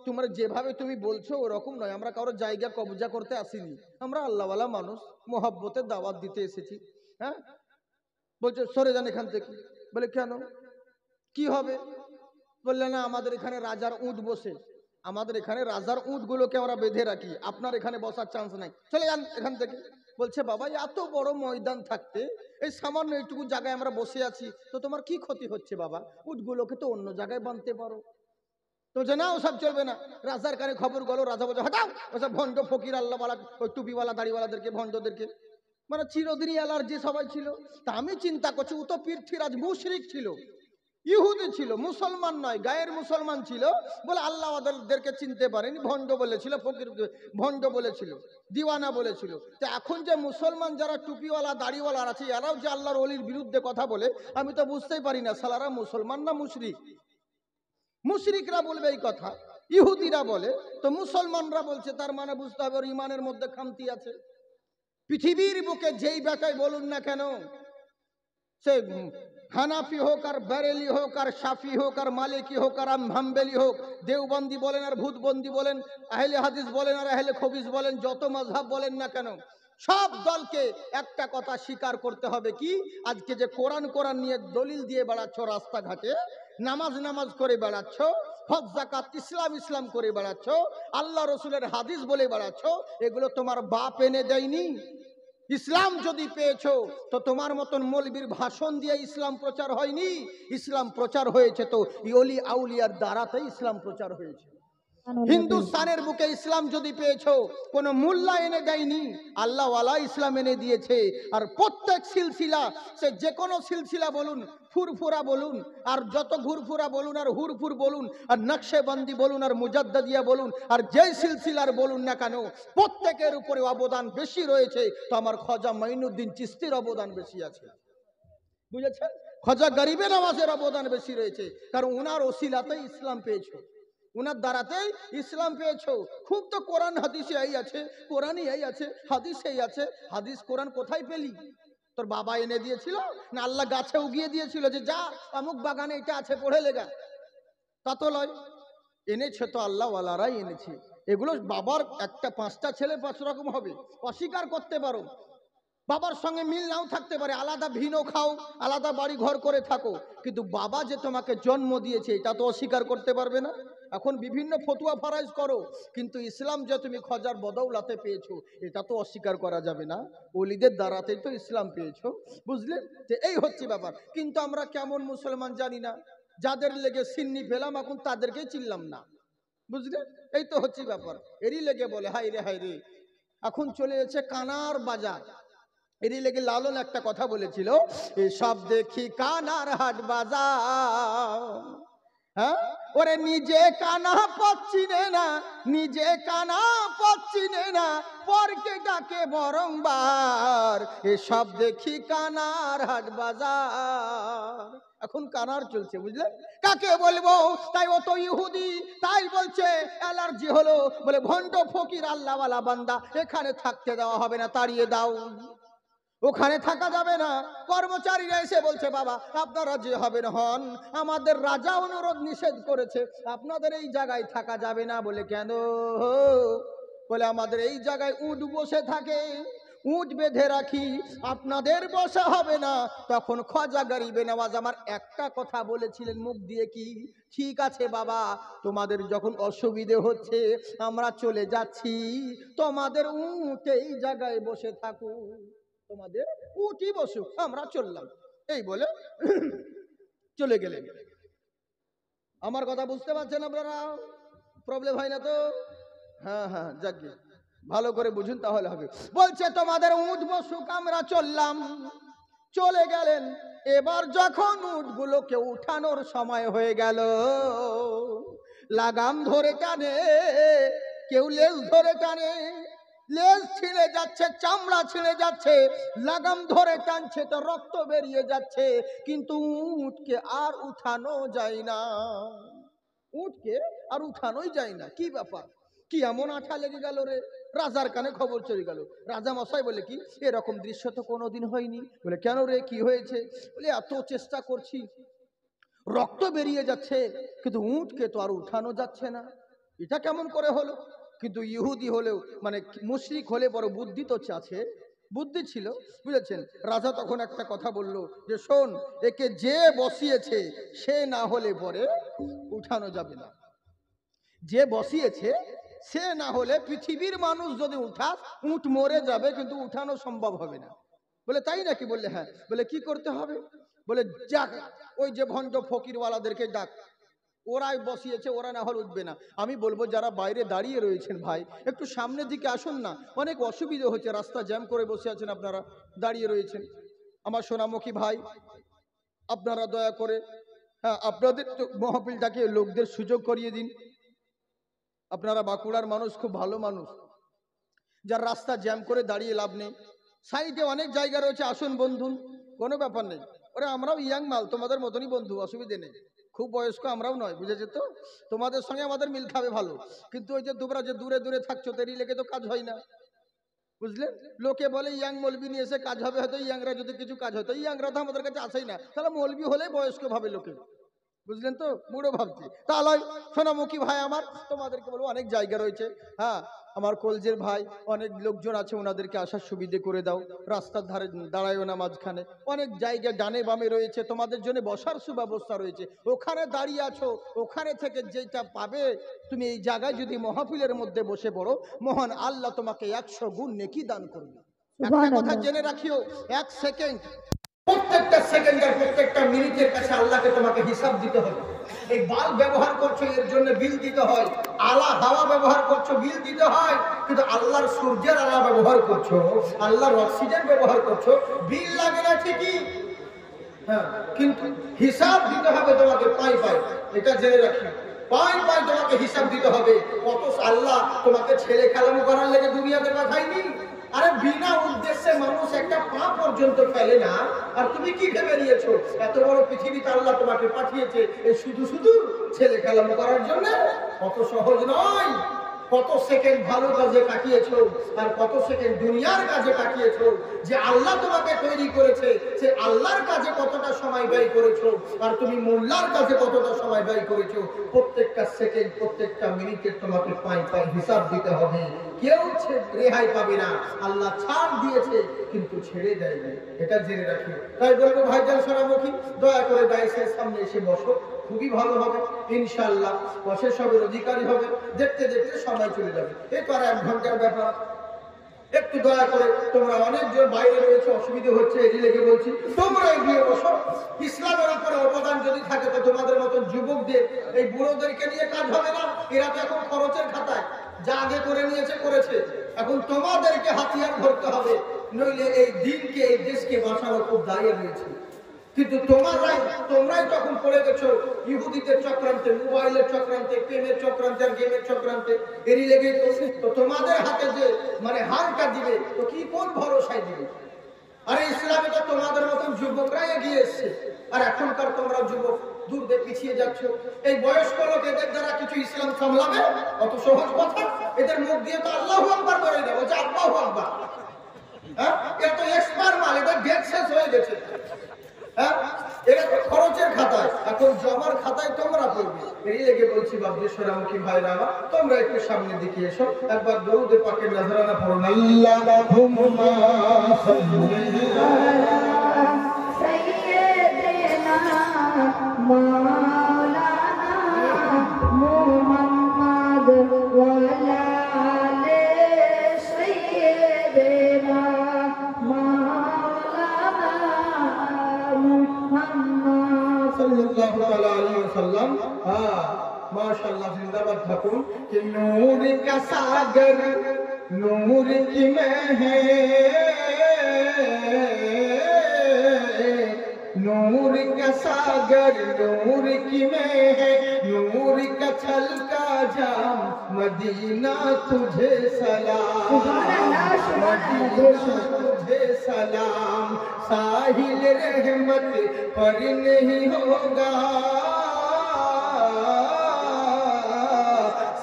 তোমার যেভাবে তুমি বলছো ওরকম নয়, আমরা কারোর জায়গা কবজা করতে আসিনি, আমরা আল্লাহওয়ালা মানুষ, মোহাব্বতের দাওয়াত দিতে এসেছি। হ্যাঁ, বলছে সরে যান এখান থেকে। বলে কেন, কি হবে? বললে না, আমাদের এখানে রাজার উট বসে, আমাদের এখানে রাজার উটগুলোকে আমরা বেঁধে রাখি, আপনার এখানে বসার চান্স নাই, চলে যান এখান থেকে। বলছে বাবা, এত বড় ময়দান থাকতে এই সামান্য এইটুকু জায়গায় আমরা বসে আছি, তো তোমার কি ক্ষতি হচ্ছে বাবা? উটগুলোকে তো অন্য জায়গায় বাঁধতে পারো। তো যে না, ওসব চলবে না। রাজার কানে খবর গেল, রাজা বলছে হটাও ওসব ভণ্ড ফকির আল্লাহওয়ালা, ওই টুপিওয়ালা দাড়িওয়ালাদেরকে, ভণ্ডদেরকে। মানে চিরদিনই অ্যালার্জি সবাই ছিল। তা আমি চিন্তা করছি, ও তো পৃথ্বীরাজ মুশরিক ছিল, ইহুদি ছিল, মুসলমান নয়, গায়ের মুসলমান ছিল বলে আল্লাহদেরকে চিনতে পারেনি, ভণ্ড বলেছিল, ফকির ভণ্ড বলেছিল, দিওয়ানা বলেছিল। তো এখন যে মুসলমান যারা টুপিওয়ালা দাড়িওয়ালা আছে, এরাও যে আল্লাহর ওলির বিরুদ্ধে কথা বলে, আমি তো বুঝতেই পারি না সালারা মুসলমান না মুশরিক। মুশরিকরা বলবে এই কথা, ইহুদিরা বলে, তো মুসলমানরা বলছে, তার মানে বুঝতে হবে ওর ইমানের মধ্যে খামতি আছে। পৃথিবীর বুকে যেই ব্যাটাই বলুন না কেন, সে হানাফি হোক আর বেরেলি হোক আর শাফি হোক আর মালিকি হোক আর হাম্বেলি হোক, দেওবন্দি বলেন আর ভূতবন্দি বলেন, আহলে হাদিস বলেন আর আহলে খবিস বলেন, যত মাযহাব বলেন না কেন, সব দলকে একটা কথা স্বীকার করতে হবে, কি? আজকে যে কোরআন কোরআন নিয়ে দলিল দিয়ে বেড়াচ্ছ রাস্তাঘাটে, নামাজ নামাজ করে বেড়াচ্ছ, হজ যাকাত ইসলাম ইসলাম করে বেড়াচ্ছ, আল্লাহ রসুলের হাদিস বলে বেড়াচ্ছ, এগুলো তোমার বাপ এনে দেয়নি। ইসলাম যদি পেয়েছো তো তোমার মতন মৌলবীর ভাষণ দিয়ে ইসলাম প্রচার হয়নি, ইসলাম প্রচার হয়েছে তো ইওলি আউলিয়ার দ্বারাতেই ইসলাম প্রচার হয়েছে। হিন্দুস্তানের বুকে ইসলাম যদি পেয়েছো, কোন মোল্লা এনে দেয়নি, আল্লাহওয়ালা ইসলাম এনে দিয়েছে। আর প্রত্যেক সিলসিলা, সে যে কোনো সিলসিলা বলুন, ফুরফুরা বলুন আর যত ঘুরফুরা বলুন আর হুরফুর বলুন আর নকশেবন্দি বলুন আর মুজাদ্দিদিয়া বলুন আর যেই সিলসিলার বলুন না কেন, প্রত্যেকের উপরে অবদান বেশি রয়েছে। তো আমার খাজা মাইনুদ্দিন চিশতির অবদান বেশি আছে, বুঝেছেন? খাজা গরিবে নওয়াজের অবদান বেশি রয়েছে, কারণ ওনার ওসিলাতেই ইসলাম পেয়েছো, ওনার দ্বারাতেই ইসলাম পেয়েছো। খুব তো কোরআন হাদিসে এই আছে, কোরআনই এই আছে, হাদিসে এই আছে। হাদিস কোরআন কোথায় পেলি? তোর বাবা এনে দিয়েছিল না আল্লাহ গাছে উগিয়ে দিয়েছিল যে যা অমুক বাগানে এটা আছে পড়ে লেগা? তা তো লয়, এনেছে তো আল্লাহওয়ালারাই এনেছে। এগুলো বাবার একটা 5টা ছেলে 5 রকম হবে, অস্বীকার করতে পারো। বাবার সঙ্গে মিল নাও থাকতে পারে, আলাদা ভিনো খাও, আলাদা বাড়ি ঘর করে থাকো, কিন্তু বাবা যে তোমাকে জন্ম দিয়েছে এটা তো অস্বীকার করতে পারবে না। এখন বিভিন্ন ফতুয়া ফারাইজ করো, কিন্তু ইসলাম যে তুমি খজার বদৌলাতে পেয়েছো এটা তো অস্বীকার করা যাবে না। ওলিদের দ্বারাতেই তো ইসলাম পেয়েছো, বুঝলে? যে এই হচ্ছে ব্যাপার। কিন্তু আমরা কেমন মুসলমান জানি না, যাদের লেগে সিন্নি পেলাম এখন তাদেরকেই চিনলাম না, বুঝলে? এই তো হচ্ছে ব্যাপার। এরই লেগে বলে হাই রে, এখন চলে যাচ্ছে কানার বাজার। এরই লেগে লালন একটা কথা বলেছিল, এসব দেখি কানার হাট বাজার। হ্যাঁ, ওরে নিজে কানা পাচ্ছিনে না, নিজে কানা পাচ্ছিনে না, পরকে ডাকে বরংবার, এসব দেখি কানার হাট বাজার। এখন কানার চলছে, বুঝলেন? কাকে বলবো? তাই ও তো ইহুদি, তাই বলছে অ্যালার্জি হলো, বলে ভণ্ড ফকির আল্লাহওয়ালা বান্দা এখানে থাকতে দেওয়া হবে না, তাড়িয়ে দাও, ওখানে থাকা যাবে না। কর্মচারীরা এসে বলছে বাবা আপনারা যে হবেন হন, আমাদের রাজা অনুরোধ নিষেধ করেছে, আপনাদের এই জায়গায় থাকা যাবে না। বলে কেন? বলে আমাদের এই জায়গায় উট বসে থাকে, উট বেঁধে রাখি, আপনাদের বসা হবে না। তখন খাজা গরিবে নওয়াজ আমার একটা কথা বলেছিলেন মুখ দিয়ে, কি? ঠিক আছে বাবা, তোমাদের যখন অসুবিধে হচ্ছে আমরা চলে যাচ্ছি, তোমাদের উট এই জায়গায় বসে থাকুক, তোমাদের উঠি বসুক, আমরা চললাম। এই বলে চলে গেলেন। আমার কথা বুঝতে পারছেন আপনারা? প্রবলেম হয় না তো? হ্যাঁ হ্যাঁ, যাক গে, ভালো করে বুঝুন তাহলে হবে। বলছে তোমাদের উট বসুক, আমরা চললাম। চলে গেলেন। এবার যখন উটগুলোকে উঠানোর সময় হয়ে গেল, লাগাম ধরে টানে, কেউ লেজ ধরে টানে, লেজ ছিঁড়ে যাচ্ছে, চামড়া ছিঁড়ে যাচ্ছে, লাগাম ধরে টানছে তো রক্ত বেরিয়ে যাচ্ছে, কিন্তু উটকে আর উঠানো যায় না। উটকে আর উঠানোই যায় না। কি ব্যাপার? কি এমন আঠা লেগে গেল রে? রাজার কানে খবর চলে গেল। রাজা মশাই বলে, কি এরকম দৃশ্য তো কোনোদিন হয়নি। বলে, কেন রে, কি হয়েছে? বলে, এত চেষ্টা করছি, রক্ত বেরিয়ে যাচ্ছে, কিন্তু উটকে তো আর উঠানো যাচ্ছে না। এটা কেমন করে হলো? কিন্তু ইহুদি হলেও, মানে মুশরিক হলে বড় বুদ্ধি তো আছে, বুদ্ধি ছিল, বুঝেছেন? রাজা তখন একটা কথা বলল যে, শোন, একে যে বসিয়েছে সে না হলে পরে উঠানো যাবে না। যে বসিয়েছে সে না হলে, পৃথিবীর মানুষ যদি উঠাস, উট মরে যাবে, কিন্তু উঠানো সম্ভব হবে না। বলে, তাই নাকি? বললে, হ্যাঁ। বলে, কি করতে হবে? বলে, যাক, ওই যে ভণ্ড ফকিরওয়ালাদেরকে ডাক, ওরাই বসিয়েছে, ওরা না হলে উঠবে না। আমি বলবো, যারা বাইরে দাঁড়িয়ে রয়েছেন ভাই, একটু সামনের দিকে আসুন না, অনেক অসুবিধা হচ্ছে, রাস্তা জ্যাম করে বসে আছেন, আপনারা দাঁড়িয়ে রয়েছেন। আমার সোনামুখী ভাই, আপনারা দয়া করে, হ্যাঁ, আপনাদের মহফিলটাকে লোকদের সুযোগ করিয়ে দিন। আপনারা বাঁকুড়ার মানুষ, খুব ভালো মানুষ, যার রাস্তা জ্যাম করে দাঁড়িয়ে লাভ নেই। সাইডে অনেক জায়গা রয়েছে, আসুন বন্ধু, কোনো ব্যাপার নেই। ওরা আমরাও ইয়াং মাল, তোমাদের মতনই বন্ধু, অসুবিধে নেই। খুব বয়স্ক আমরাও নয়, বুঝেছে তো? তোমাদের সঙ্গে আমাদের মিল খাবে ভালো, কিন্তু ওই যে তোমরা যে দূরে দূরে থাকছো, দেরি লেগে তো কাজ হয় না, বুঝলে? লোকে বলে ইয়াং মলবি নিয়ে এসে কাজ হবে, হয়তো ইয়াংরা যদি কিছু কাজ হতো, ইয়াংরা তো আমাদের কাছে আসেই না, তাহলে মলবি হলে বয়স্ক ভাবে লোকে, বুঝলেন তো? বুড়ো ভাবছি। তাহলে সোনামুখী ভাই আমার, তোমাদেরকে বলবো, অনেক জায়গা রয়েছে, হ্যাঁ, আমার কলজের ভাই, অনেক লোকজন আছে, ওনাদেরকে আসার সুবিধে করে দাও। রাস্তার ধারে দাঁড়ায়ও না মাঝখানে, অনেক জায়গা ডানে বামে রয়েছে, তোমাদের জন্য বসার সুব্যবস্থা রয়েছে, ওখানে দাঁড়িয়ে আছো, ওখানে থেকে যেটা পাবে তুমি এই জায়গায় যদি মাহফিলের মধ্যে বসে পড়ো, মহান আল্লাহ তোমাকে 100 গুণ নেকি দান করবে। একটা কথা জেনে রাখিও, 1 সেকেন্ড, প্রত্যেকটা সেকেন্ডের, প্রত্যেকটা মিনিটের কাছে আল্লাহকে তোমাকে হিসাব দিতে হবে। এই বাল্ব ব্যবহার করছো, এর জন্য বিল দিতে হয়। আলা হাওয়া ব্যবহার করছো, বিল দিতে হয়। কিন্তু আল্লাহর সূর্যের আলা ব্যবহার করছো, আল্লাহর অক্সিজেন ব্যবহার করছো, বিল লাগে না ঠিকই, হ্যাঁ, কিন্তু হিসাব দিতে হবে তোমাকে পাই পাই। এটা জেনে রাখি, পাই পাই তোমাকে হিসাব দিতে হবে। কত আল্লাহ তোমাকে ছেলে খেলানো করার লেগে দুনিয়াতে পাঠায়নি। আরে বিনা উদ্দেশ্যে মানুষ একটা পা পর্যন্ত ফেলে না, আর তুমি কি ভেবে নিয়েছো এত বড় পৃথিবীতে আল্লাহ তোমাকে পাঠিয়েছে এই শুধু শুধু ছেলে খেলানো করার জন্য? কত সহজ নয়। কত সেকেন্ড ভালো কাজে কাটিয়েছো, আর কত সেকেন্ড দুনিয়ার কাজে কাটিয়েছো। যে আল্লাহ তোমাকে তৈরি করেছে, সে আল্লাহর কাজে কতটা সময় ব্যয় করেছো, আর তুমি মোল্লার কাজে কতটা সময় ব্যয় করেছো। প্রত্যেকটা সেকেন্ড, প্রত্যেকটা মিনিটের তোমাকে পাই পাই হিসাব দিতে হবে। কেউ রেহাই পাবে না। আল্লাহ ছাড় দিয়েছে কিন্তু ছেড়ে দেয়নি, এটা জেনে রাখি। তাই বলবো ভাইজান সোনামুখী, দয়া করে দায়সের সামনে এসে বসো, খুবই ভালো হবে ইনশাআল্লাহ। বসে সবের অধিকারী হবে, দেখতে দেখতে সময় চলে যাবে। এই তো আর 1 ঘন্টার ব্যাপার। একটু দয়া করে, তোমরা অনেকজন বাইরে রয়েছে, অসুবিধা হচ্ছে, এটি লেগে বলছি, তোমরা এগিয়ে বসো। ইসলামের উপরে অবদান যদি থাকে, তো তোমাদের মতন যুবকদের, এই বুড়োদেরকে নিয়ে কাজ হবে না। এরা তো এখন খরচের খাতায়, যা আগে করে নিয়েছে করেছে, এখন তোমাদেরকে হাতিয়ার ধরতে হবে, নইলে এই দিনকে, এই দেশকে বাঁচানো খুব দাঁড়িয়ে রয়েছে। কিন্তু তোমরাই তখন পড়ে গেছো ইহুদিদের চক্রান্তে, মোবাইলের চক্রান্তে, প্রেমের চক্রান্তে, আর গেমের চক্রান্তে। এরই লেগে তো তোমাদের হাতে যে মানে হারটা দিবে, তো কি কোন ভরসায় দিবে? আরে ইসলামে তো তোমাদের মতন যুবকরাই এগিয়ে এসছে, আর এখনকার তোমরা যুবক দূর দিয়ে পিছিয়ে যাচ্ছ। এই বয়স্ক লোক, এদের দ্বারা কিছু ইসলাম সামলাবে? অত সহজ কথা? এদের মুখ দিয়ে তো আল্লাহু আকবার বলে দেবো, যে আল্লাহু আকবার। হ্যাঁ, এরা তো এক্সপায়ার মাল, এদের ডেট শেষ হয়ে গেছে। হ্যাঁ, এরা তো খরচের খাতায়, এখন জমার খাতায় তোমরা পড়বে। এই লেগে বলছি বাবজি সোনামুখী ভাইরা আমার, তোমরা একটু সামনের দিকে এসো, একবার দরুদে পাকের নজরানা পড়ুন। আল্লাহুম্মা সাল্লি আলা সাইয়্যিদিনা মাওলানা মুহাম্মদ ওয়া আলা আলি সাইয়্যিদিনা মাওলানা মুহাম্মদ हाँ माशाल्लाह जिंदाबाद ठाकुर कि नूर का सागर नूर की मैं है नूर का सागर नूर की मैं है नूर का छलका जाम मदीना तुझे सलाम मदीना तुझे सलाम साहिल रहमत पर नहीं होगा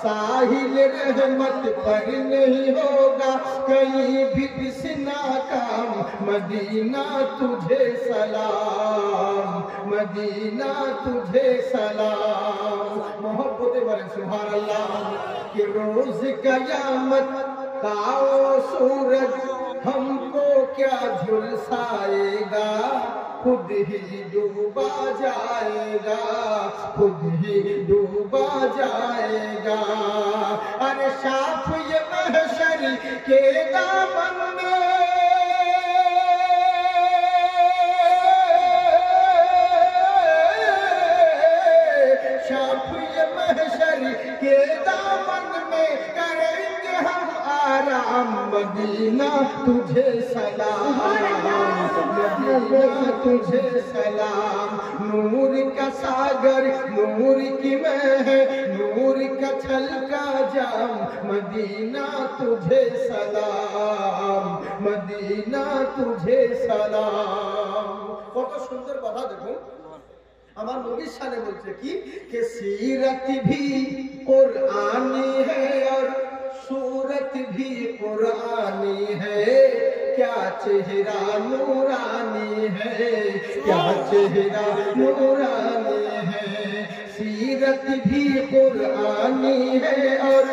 साहिल रहमत पर नहीं होगा कहीं भी किसना काम मदीना तुझे सलाम मदीना तुझे सलाम मोहब्बत बड़े सुभान अल्लाह कि रोज कयामत का वो सूरज हमको क्या झुलसाएगा खुद ही डूबा जाएगा खुद ही डूबा जाएगा अरे साफ ये महशर के दामन में साफ ये महशर के दामन में करेंगे हम आराम मदीना तुझे सलाम मदीना तुझे सलाम नूर का सागर नूर की मैं है नूर का छलका जाम मदीना तुझे सलाम मदीना तुझे सलाम কত সুন্দর কথা দেখুন আমার নবীর শানে বলছে কি कि सीरत भी कुरानी है और सूरत भी कुरानी है क्या चेहरा नूरानी है क्या चेहरा नूरानी है सीरत भी कुरानी है और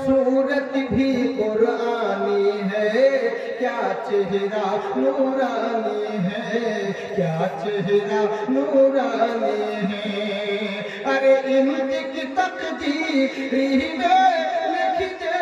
सूरत भी कुरानी है क्या चेहरा नूरानी है क्या चेहरा नूरानी है अरे इनकी तकदीर में लिख दे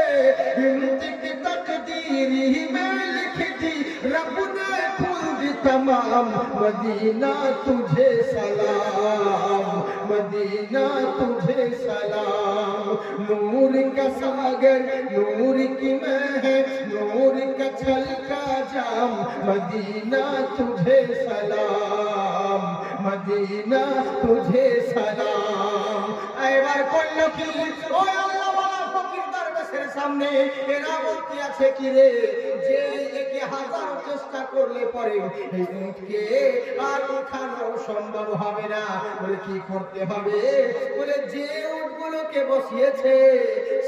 इनकी तकदीर में लिख दी रब ने खुद तमाम मदीना तुझे सलाम मदीना तुझे सलाम नूर का सागर नूर की मैं है नूर का छलका जाम मदीना तुझे सलाम मदीना तुझे सलाम এবার করল কি ও আল্লাহ ওয়ালা ফকির দরবেশের সামনে এরা বলতে আছে কি রে যে একে হাজার চেষ্টা করলে পরে এই উটকে আর উঠানো সম্ভব হবে না বলে কি করতে হবে বলে যে উটগুলোকে বসিয়েছে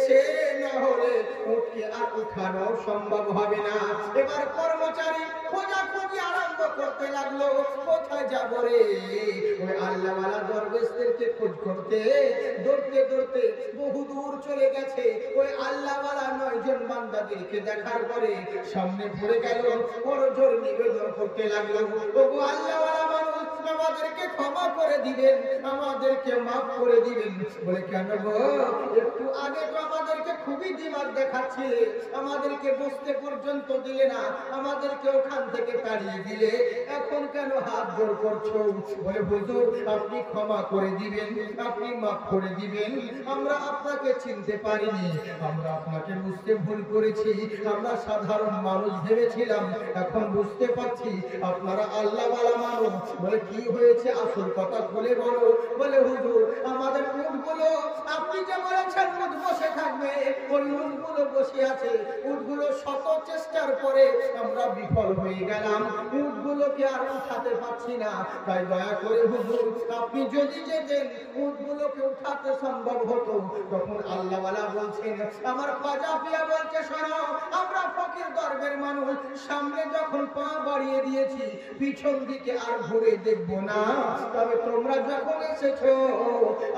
সে না হলে উটকে আর উঠানো সম্ভব হবে না এবার কর্মচারী খোঁজাখুঁজি আরম্ভ করতে লাগলো কোথায় যাব রে ওই আল্লাহওয়ালা দরবেশদেরকে খোঁজ করতে দৌড়তে দৌড়তে বহু দূর চলে গেছে ওই আল্লাহওয়ালা 9 জন বান্দাদেরকে দেখার পরে সামনে পড়ে গেল বড় জোর নিবেদন করতে লাগলো ওগো আল্লাহওয়ালা মানুষ আমাদেরকে ক্ষমা করে দিবেন আমাদেরকে maaf করে দিবেন বলে কেন গো একটু আগে তো আমাদেরকে খুবই দিমাগ দেখাচ্ছিলে আমাদেরকে বসতে পর্যন্ত দিলে না আমাদেরকে ওখান থেকে তাড়িয়ে দিলে এখন কেন হাত জোড় করছো বলে হুজুর আপনি ক্ষমা করে দিবেন আপনি maaf করে দিবেন আমরা আপনাকে চিনতে পারিনি আমরা আপনাকে বুঝতে ভুল করেছি আমরা সাধারণ মানুষ ভেবেছিলাম এখন বুঝতে পারছি আপনারা আল্লাহওয়ালা মানুষ বলে কি হয়েছে আসল কথা খুলে বলো বলে হুজুর আমাদের উটগুলো আপনি যে বলেছেন উট বসে থাকবে ওই উটগুলো বসে আছে উটগুলো শত চেষ্টার পরে আমরা বিফল হয়ে গেলাম উটগুলোকে আর উঠাতে পারছি না তাই দয়া করে হুজুর আপনি যদি যেতেন উটগুলোকে উঠাতে সম্ভব হতো তখন আল্লাহওয়ালা বলছেন আমার খাজা পিয়া বলছে শোনো আমরা ফকির দরবের মানুষ সামনে যখন পা বাড়িয়ে দিয়েছি পিছন দিকে আর ঘুরে দেখব না তবে তোমরা যখন এসেছো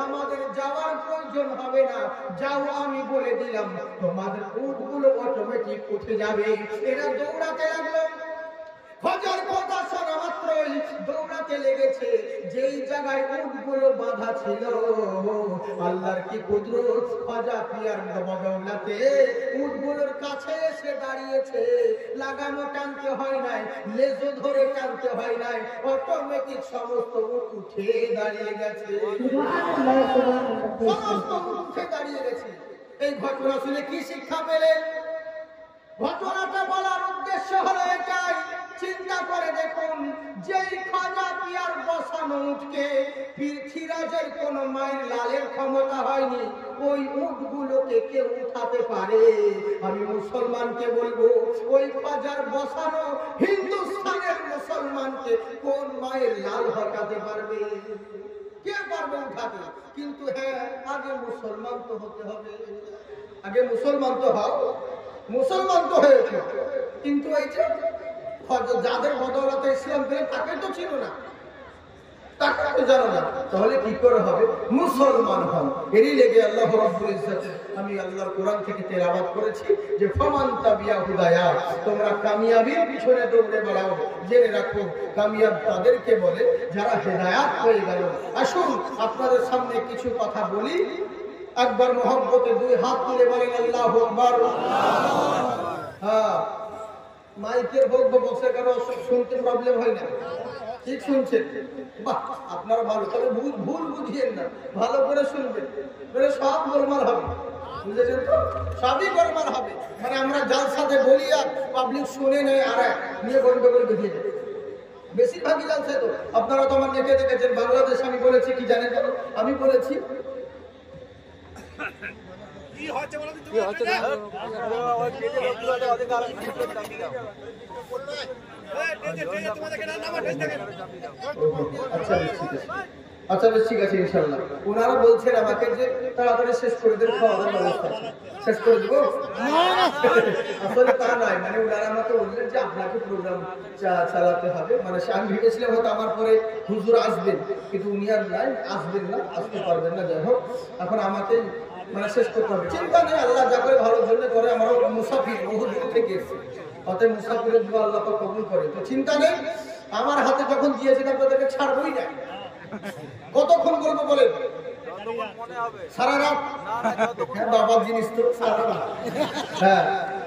আমাদের যাওয়ার প্রয়োজন হবে না যাও আমি বলে দিলাম তোমাদের উটগুলো অটোমেটিক উঠে যাবে এরা দৌড়াতে লাগলো ফজর কথা শোনা মাত্রই দৌড়াতে কাঁপতে লেগেছে। যেই জায়গায় উটগুলো বাঁধা ছিল, আল্লাহর কি কুদরত, খাজা পিয়ার নবদৌলতে উটগুলোর কাছে এসে দাঁড়িয়েছে। লাগানো টানতে হয় নাই, লেজো ধরে টানতে হয় নাই, অটোমেটিক সমস্ত উট উঠে দাঁড়িয়ে গেছে। সমস্ত উট উঠে দাঁড়িয়ে গেছে। এই ঘটনা শুনে কি শিক্ষা পেলেন? ঘটনাটা বলার উদ্দেশ্য হলো এটাই, চিন্তা করে দেখুন, যেই খাজা পিয়ার বসানো উটকে পৃথিবীরাজের কোন মায়ের লালের ক্ষমতা হয়নি, ওই উটগুলোকে কেউ উঠাতে পারে? আমি মুসলমানকে বলবো, ওই খাজার বসানো হিন্দুস্তানের মুসলমানকে কোন মায়ের লাল হটাতে পারবে? কে পারবে উঠাতে? কিন্তু হ্যাঁ, আগে মুসলমান তো হতে হবে, আগে মুসলমান তো হও। মুসলমান তো হয়েছে, কিন্তু এই যে যাদের বদৌলতে ইসলাম পেলে তাকে তো ছিল না, তাকে তো জানো না, তাহলে কি করে হবে? মুসলমান হন। এরই লেগে আল্লাহ রাব্বুল ইজ্জত, আমি আল্লাহর কোরআন থেকে তেলাওয়াত করেছি যে ফামান তাবিয়া হুদায়া, তোমরা কামিয়াবির পিছনে দৌড়ে বেড়াও। জেনে রাখো, কামিয়াব তাদেরকে বলে যারা হেদায়াত হয়ে গেল। আসুন আপনাদের সামনে কিছু কথা বলি। একবার মোহাম্মতে দুই হাত তুলে বলেন আল্লাহু আকবার। হ্যাঁ, মাইকের বক্সে কারো শুনতে প্রবলেম হয় না? ঠিক শুনছেন? বাহ, আপনারা ভালো। তবে ভুল বুঝিয়েন না, ভালো করে শুনবেন, সব গোলমাল হবে। বুঝেছেন তো? সবই গোলমাল হবে। মানে আমরা জালসাতে বলি আর পাবলিক শুনে নেয় আর নিয়ে গন্ডগোল বেঁধে যায়। বেশিরভাগই জালসায় তো আপনারা তো আমার নেটে দেখেছেন, বাংলাদেশ আমি বলেছি কি জানেন? আমি বলেছি আচ্ছা বেশ, ঠিক আছে ইনশাল্লাহ। ওনারা বলছেন আমাকে যে তাড়াতাড়ি শেষ করে দেন, খাওয়া দাওয়ার ব্যবস্থা আছে, শেষ করে দেবো। আসলে তা নয়, মানে ওনারা আমাকে বললেন যে আপনাকে প্রোগ্রাম চালাতে হবে। মানে আমি ভেবেছিলাম হয়তো আমার পরে হুজুর আসবেন, কিন্তু উনি আর নাই, আসবেন না, আসতে পারবেন না। যাই হোক, এখন আমাকে মানে শেষ করতে হবে। চিন্তা নেই, আল্লাহ যা করে ভালোর জন্য করে। আমারও মুসাফির বহু দূর থেকে এসেছে, অতএব মুসাফিরের দোয়া আল্লাহ তো কবুল করে। তো চিন্তা নেই, আমার হাতে যখন দিয়েছেন আপনাদেরকে ছাড়বই না। কতক্ষণ বলবো বলেন? সারা রাত? হ্যাঁ, বাবার জিনিস তো সারা রাত। হ্যাঁ,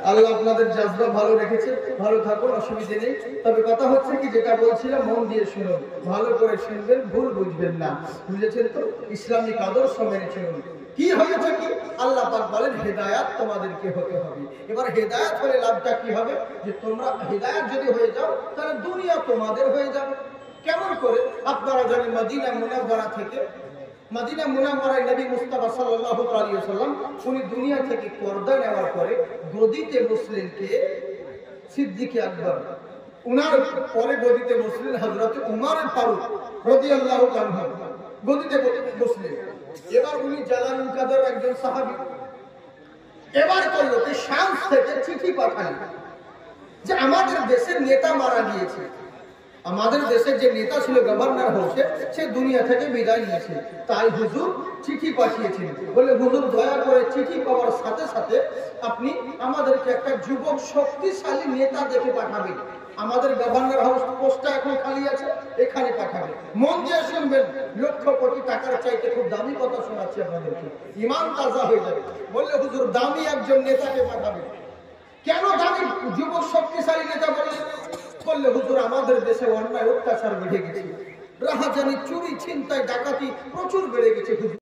আল্লাহ আপনাদের জাজবা ভালো রেখেছে, ভালো থাকুন, অসুবিধে নেই। তবে কথা হচ্ছে কি, যেটা বলছিলাম মন দিয়ে শুনুন, ভালো করে শুনবেন, ভুল বুঝবেন না। বুঝেছেন তো? ইসলামিক আদর্শ মেনে চলুন। কি হয়েছে কি, আল্লাহ পাক বলেন হেদায়াত তোমাদেরকে হতে হবে। এবার হেদায়াত হলে লাভটা কি হবে? যে তোমরা হেদায়াত যদি হয়ে যাও, তাহলে দুনিয়া তোমাদের হয়ে যাবে। কেমন করে? আপনারা জানেন মদিনা মুনাওয়ারা থেকে, মদিনা মুনাওয়ারায় নবী মুস্তাফা সাল্লাল্লাহু আলাইহি ওয়াসাল্লাম উনি দুনিয়া থেকে পর্দা নেওয়ার পরে গদিতে বসলেন কে? সিদ্দিকে আকবর। উনার পরে গদিতে বসলেন হযরত উমর ফারুক রাদিয়াল্লাহু আনহু, গদিতে বসলেন। এবার উনি জালালুল কদর একজন সাহাবী। এবার করলো কি, শাম থেকে চিঠি পাঠালেন যে আমাদের দেশের নেতা মারা গিয়েছে, আমাদের দেশের যে নেতা ছিল গভর্নর হচ্ছে, সে দুনিয়া থেকে বিদায় নিয়েছে। তাই হুজুর চিঠি পাঠিয়েছেন। বলে হুজুর দয়া করে চিঠি পাওয়ার সাথে সাথে আপনি আমাদেরকে একটা যুবক শক্তিশালী নেতা দেখে পাঠাবেন। আমাদের গভর্নর হাউস পোস্টটা এখন খালি আছে, এখানে পাঠাবেন। মন দিয়ে শুনবেন, লক্ষ কোটি টাকার চাইতে খুব দামি কথা শোনাচ্ছি আপনাদেরকে, ইমান তাজা হয়ে যাবে। বললে হুজুর দামি একজন নেতাকে পাঠাবেন। কেন দামি যুবক শক্তিশালী নেতা বললেন? বললে হুজুর আমাদের দেশে অন্যায় অত্যাচার বেড়ে গেছে, রাহাজানি, চুরি, ছিনতাই, ডাকাতি প্রচুর বেড়ে গেছে হুজুর।